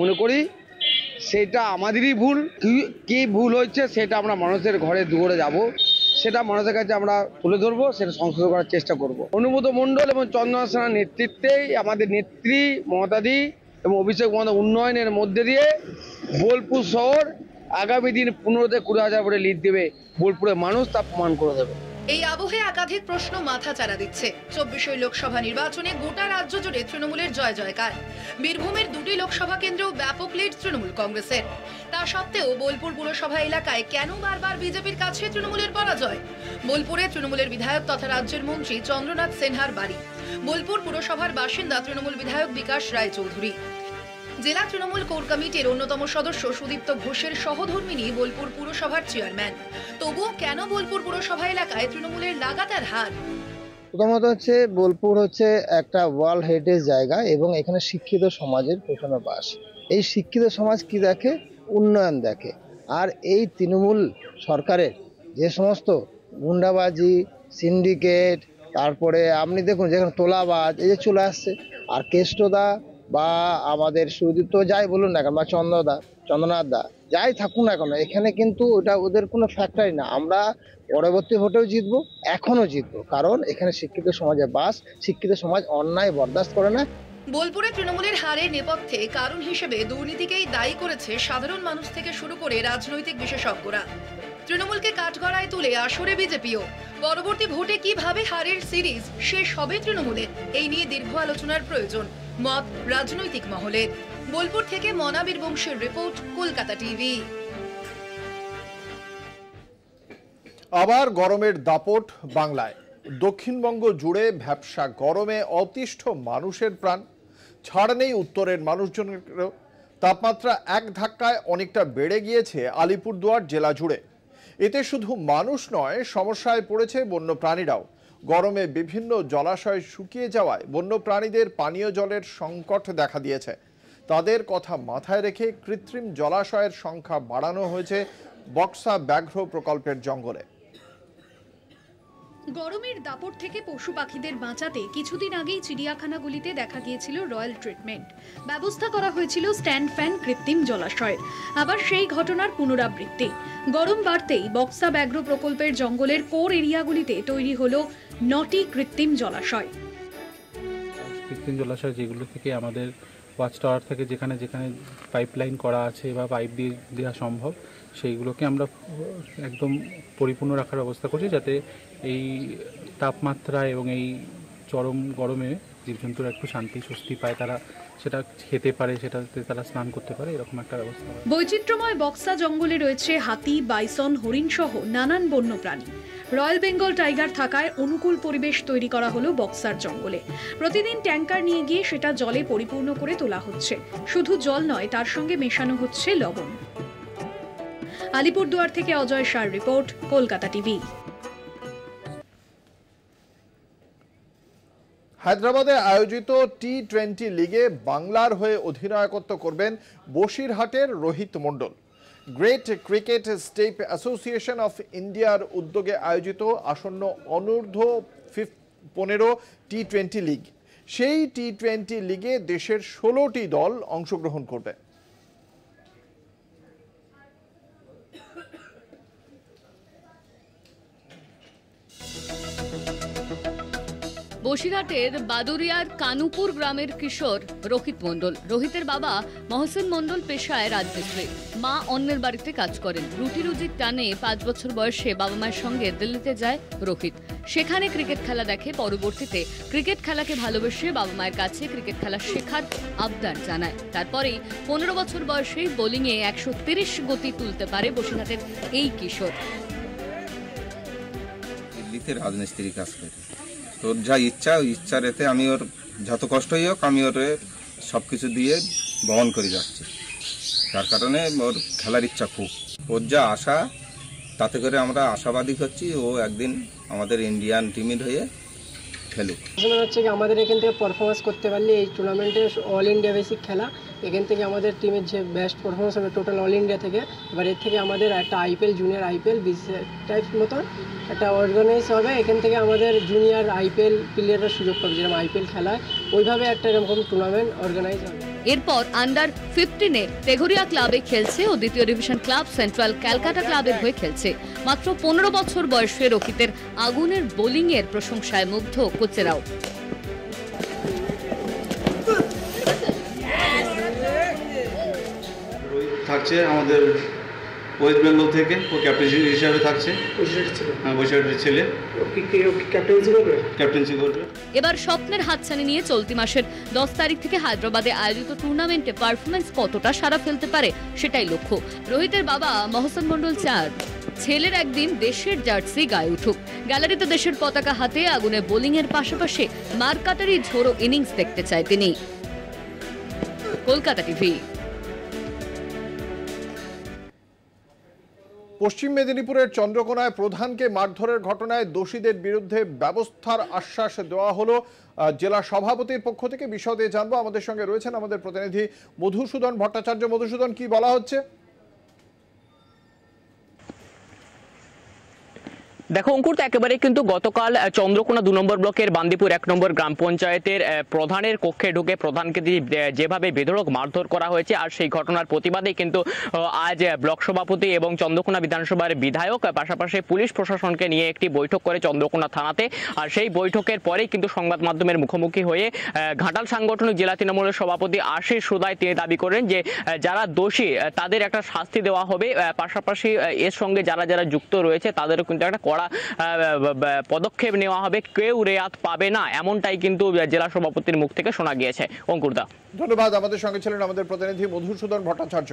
মনে করি সেটা আমাদেরই ভুল। কি ভুল হয়েছে সেটা আমরা মানুষের ঘরে দুয়ারে যাব, সেটা মানুষের কাছে আমরা তুলে ধরবো, সেটা সংশোধন করার চেষ্টা করব। অনুব্রত মণ্ডল এবং চন্দ্রনাথ সিনহার নেতৃত্বেই আমাদের নেত্রী মমতাদি এবং অভিষেক বন্দ্যোপাধ্যায় উন্নয়নের মধ্যে দিয়ে বোলপুর শহর আগামী দিন 15,000-20,000 ভোটে লিড দেবে। বোলপুরের মানুষ তা প্রমাণ করে দেবে। এই আবহে একাধিক প্রশ্ন মাথা চাড়া দিচ্ছে। 24 লোকসভা নির্বাচনে গোটা রাজ্য জুড়ে তৃণমূলের জয় জয়কার। বীরভূমের 2টি লোকসভা কেন্দ্রেও ব্যাপক লিড তৃণমূল কংগ্রেসের। তা সত্ত্বেও বোলপুর পুরসভা এলাকায় কেন বারবার বিজেপির কাছে তৃণমূলের পরাজয়? বোলপুরে তৃণমূলের বিধায়ক তথা রাজ্যের মন্ত্রী চন্দ্রনাথ সিনহার বাড়ি। বোলপুর পুরসভার বাসিন্দা তৃণমূল বিধায়ক বিকাশ রায় চৌধুরী। জেলা তৃণমূল কোর কমিটির অন্যতম সদস্য সুদীপ্ত ঘোষের সহধর্মিনী বোলপুর পুরসভার চেয়ারম্যান। তবুও কেন বোলপুর পুরসভা এলাকায় তৃণমূলের লাগাতার হার? প্রথমত হচ্ছে বোলপুর হচ্ছে একটা ওয়ার্ল্ড হেরিটেজ জায়গা এবং এখানে শিক্ষিত সমাজের প্রথম বাস। এই শিক্ষিত সমাজ কি দেখে? উন্নয়ন দেখে। আর এই তৃণমূল সরকারের যে সমস্ত গুন্ডাবাজি, সিন্ডিকেট, তারপরে আপনি দেখুন যেখানে তোলাবাজ, এই যে চলে আসছে। আর কেষ্টদা বা আমাদের সুদীপ্ত যাই বলুন না কেন, বা চন্দ্রনাথ দা যাই থাকুন না কেন, এখানে কিন্তু ওটা ওদের কোনো ফ্যাক্টরি না। আমরা পরবর্তী ভোটেও জিতবো, এখনো জিতবো, কারণ এখানে শিক্ষিত সমাজের বাস। শিক্ষিত সমাজ অন্যায় বরদাস্ত করে না। বোলপুরে তৃণমূলের হারের নেপথ্যে কারণ হিসেবে দুর্নীতিকেই দায়ী করেছে সাধারণ মানুষ থেকে শুরু করে রাজনৈতিক বিশেষজ্ঞরা। তৃণমূলকে কাঠগড়ায় তুলে আসরে বিজেপিও। পরবর্তী ভোটে কিভাবে হারের সিরিজ শেষ হবে তৃণমূলের, এই নিয়ে দীর্ঘ আলোচনার প্রয়োজন, মত রাজনৈতিক মহলের। বোলপুর থেকে মনাবীর বংশের রিপোর্ট, কলকাতা টিভি। আবার গরমের দাপট বাংলায়। দক্ষিণবঙ্গ জুড়ে ভ্যাপসা গরমে অতিষ্ঠ মানুষের প্রাণ। ছাড় নেই উত্তরের মানুষজনেরও। তাপমাত্রা এক ধাক্কায় অনেকটা বেড়ে গিয়েছে আলিপুরদুয়ার জেলা জুড়ে। এতে শুধু মানুষ নয়, সমস্যায় পড়েছে বন্যপ্রাণীরাও। গরমে বিভিন্ন জলাশয় শুকিয়ে যাওয়ায় বন্যপ্রাণীদের পানীয় জলের সংকট দেখা দিয়েছে। তাদের কথা মাথায় রেখে কৃত্রিম জলাশয়ের সংখ্যা বাড়ানো হয়েছে বক্সা ব্যাঘ্র প্রকল্পের জঙ্গলে। গরমের দাপট থেকে পশু পাখিদের বাঁচাতে কিছুদিন আগেই চিড়িয়াখানাগুলিতে দেখা গিয়েছিল রয়্যাল ট্রিটমেন্ট। ব্যবস্থা করা হয়েছিল স্ট্যান্ড ফ্যান কৃত্রিম জলাশয়ের। আবার সেই ঘটনার পুনরাবৃত্তি। গরম বাড়তেই বক্সা ব্যাঘ্র প্রকল্পের জঙ্গলের কোর এরিয়াগুলিতে তৈরি হলো 9টি কৃত্রিম জলাশয়। কৃত্রিম জলাশয় যেগুলো থেকে আমাদের ওয়াচ টাওয়ার থেকে যেখানে যেখানে পাইপলাইন করা আছে বা পাইপ দিয়ে দেওয়া সম্ভব, সেইগুলোকে আমরা একদম পরিপূর্ণ রাখার ব্যবস্থা করছি, যাতে এই তাপমাত্রা এবং এই চরম গরমে জীবজন্তুরা একটু শান্তি স্বস্তি পায়, তারা সেটা খেতে পারে, সেটাতে তারা স্নান করতে পারে, এরকম একটা ব্যবস্থা। বৈচিত্র্যময় বক্সা জঙ্গলে রয়েছে হাতি, বাইসন, হরিণ সহ নানান বন্যপ্রাণী। রয়্যাল বেঙ্গল টাইগার থাকায় অনুকূল পরিবেশ তৈরি করা হলো বক্সার জঙ্গলে। প্রতিদিন ট্যাঙ্কার নিয়ে গিয়ে সেটা জলে পরিপূর্ণ করে তোলা হচ্ছে। শুধু জল নয়, তার সঙ্গে মেশানো হচ্ছে লবণ। আলিপুরদুয়ার থেকে অজয় শাহর রিপোর্ট, কলকাতা টিভি। হায়দ্রাবাদে আয়োজিত টি20 লিগে বাংলার হয়ে অধিনায়কত্ব করবেন বসিরহাটের Rohit Mondal. Great cricket step association of ইন্ডিয়ার উদ্যোগে আয়োজিত আসন্ন অনূর্ধ্ব 15 টি-20 লিগ। সেই টি-20 লিগে দেশের 16টি দল অংশগ্রহণ করবে। বসিরহাটের বাদুরিয়ার কানুপুর গ্রামের কিশোর রোহিত মণ্ডল। রোহিতের বাবা মহসেন মণ্ডল পেশায় রাজমিস্ত্রি, মা অন্যের বাড়িতে কাজ করেন। রুটি রুজির টানে 5 বছর বয়সে বাবা মায়ের সঙ্গে দিল্লিতে যায় রোহিত। সেখানে ক্রিকেট খেলা দেখে, পরবর্তীতে ক্রিকেট খেলাকে ভালোবেসে বাবা মায়ের কাছে ক্রিকেট খেলা শেখার আবদার জানায়। তারপরেই 15 বছর বয়সেই বোলিংয়ে 130 গতি তুলতে পারে বসিরহাটের এই কিশোর। দিল্লিতে রাজমিস্ত্রি কাজ করে, তোর যা ইচ্ছা ওই ইচ্ছার এতে আমি ওর যত কষ্টই হোক আমি ওর সব কিছু দিয়ে বহন করে যাচ্ছি। তার কারণে ওর খেলার ইচ্ছা খুব, ওর যা আশা তাতে করে আমরা আশাবাদী হচ্ছি ও একদিন আমাদের ইন্ডিয়ান টিমের হয়ে খেলুক। মনে হচ্ছে কি আমাদের এখান থেকে পারফরমেন্স করতে পারলে এই টুর্নামেন্টে অল ইন্ডিয়া বেসিক খেলা, এখান থেকে আমাদের টিমের যে বেস্ট পারফরমেন্স হবে টোটাল অল ইন্ডিয়া থেকে। এবার এর থেকে আমাদের একটা আইপিএল, জুনিয়র আইপিএল টাইপ মতন একটা অর্গানাইজ হবে। এখান থেকে আমাদের জুনিয়র আইপিএল প্লেয়াররা সুযোগ পাবে, যেরকম আইপিএল খেলায় ওইভাবে একটা এরকম টুর্নামেন্ট অর্গানাইজ হবে। এরপর আন্ডার 15-এ তেঘরিয়া ক্লাবে খেলছে ও দ্বিতীয় ডিভিশন ক্লাব সেন্ট্রাল ক্যালকাটা ক্লাবের হয়ে খেলছে। মাত্র 15 বছর বয়সে রোহিতের আগুনের বোলিংয়ের প্রশংসায় মুগ্ধ কোচেরাও। থাকছে আমাদের ওয়েস্ট বেঙ্গল থেকে, ও ক্যাপ্টেন হিসাবে থাকছে। হ্যাঁ, বৈশাখের ছেলে ক্যাপ্টেন্সি করবে। এবার স্বপ্নের হাতছানি নিয়ে চলতি মাসের 10 তারিখ থেকে হায়দ্রাবাদে আয়োজিত টুর্নামেন্টে পারফরমেন্স কতটা সারা ফেলতে পারে সেটাই লক্ষ্য। রোহিতের বাবা মহসেন মণ্ডল চান ছেলের একদিন দেশের জার্সি গায়ে উঠুক। গ্যালারিতে দেশের পতাকা হাতে আগুনে বোলিংয়ের পাশাপাশি মারকাটারি ঝোড়ো ইনিংস দেখতে চায় তিনি। কলকাতা টিভি। পশ্চিম মেদিনীপুরের চন্দ্রকোনায় প্রধানকে মারধরের ঘটনায় দোষীদের বিরুদ্ধে ব্যবস্থার আশ্বাস দেওয়া হলো জেলা সভাপতির পক্ষ থেকে। বিশদে জানবো, আমাদের সঙ্গে রয়েছেন আমাদের প্রতিনিধি মধুসূদন ভট্টাচার্য। মধুসূদন, কি বলা হচ্ছে? দেখো অঙ্কুর, একেবারে কিন্তু গতকাল চন্দ্রকোনা 2 নম্বর ব্লকের বান্দিপুর 1 নম্বর গ্রাম পঞ্চায়েতের প্রধানের কক্ষে ঢুকে প্রধানকে যেভাবে বেধড়ক মারধর করা হয়েছে, আর সেই ঘটনার প্রতিবাদে কিন্তু আজ ব্লক সভাপতি এবং চন্দ্রকোনা বিধানসভার বিধায়ক পাশাপাশি পুলিশ প্রশাসনকে নিয়ে একটি বৈঠক করে চন্দ্রকোনা থানাতে। আর সেই বৈঠকের পরেই কিন্তু সংবাদ মাধ্যমের মুখোমুখি হয়ে ঘাটাল সাংগঠনিক জেলা তৃণমূলের সভাপতি আশিস সুদাই তিনি দাবি করেন যে যারা দোষী তাদের একটা শাস্তি দেওয়া হবে, পাশাপাশি এর সঙ্গে যারা যারা যুক্ত রয়েছে তাদেরও কিন্তু একটা পদক্ষেপ নেওয়া হবে, কেউ রেয়াত পাবে না, এমনটাই কিন্তু জেলা সভাপতির মুখ থেকে শোনা গিয়েছে। অঙ্কুরদা, ধন্যবাদ। আমাদের সঙ্গে ছিলেন আমাদের প্রতিনিধি মধুসূদন ভট্টাচার্য।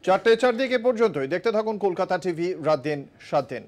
চারটে চারদিকে পর্যন্তই দেখতে থাকুন কলকাতা টিভি, রাত দিন 7 দিন।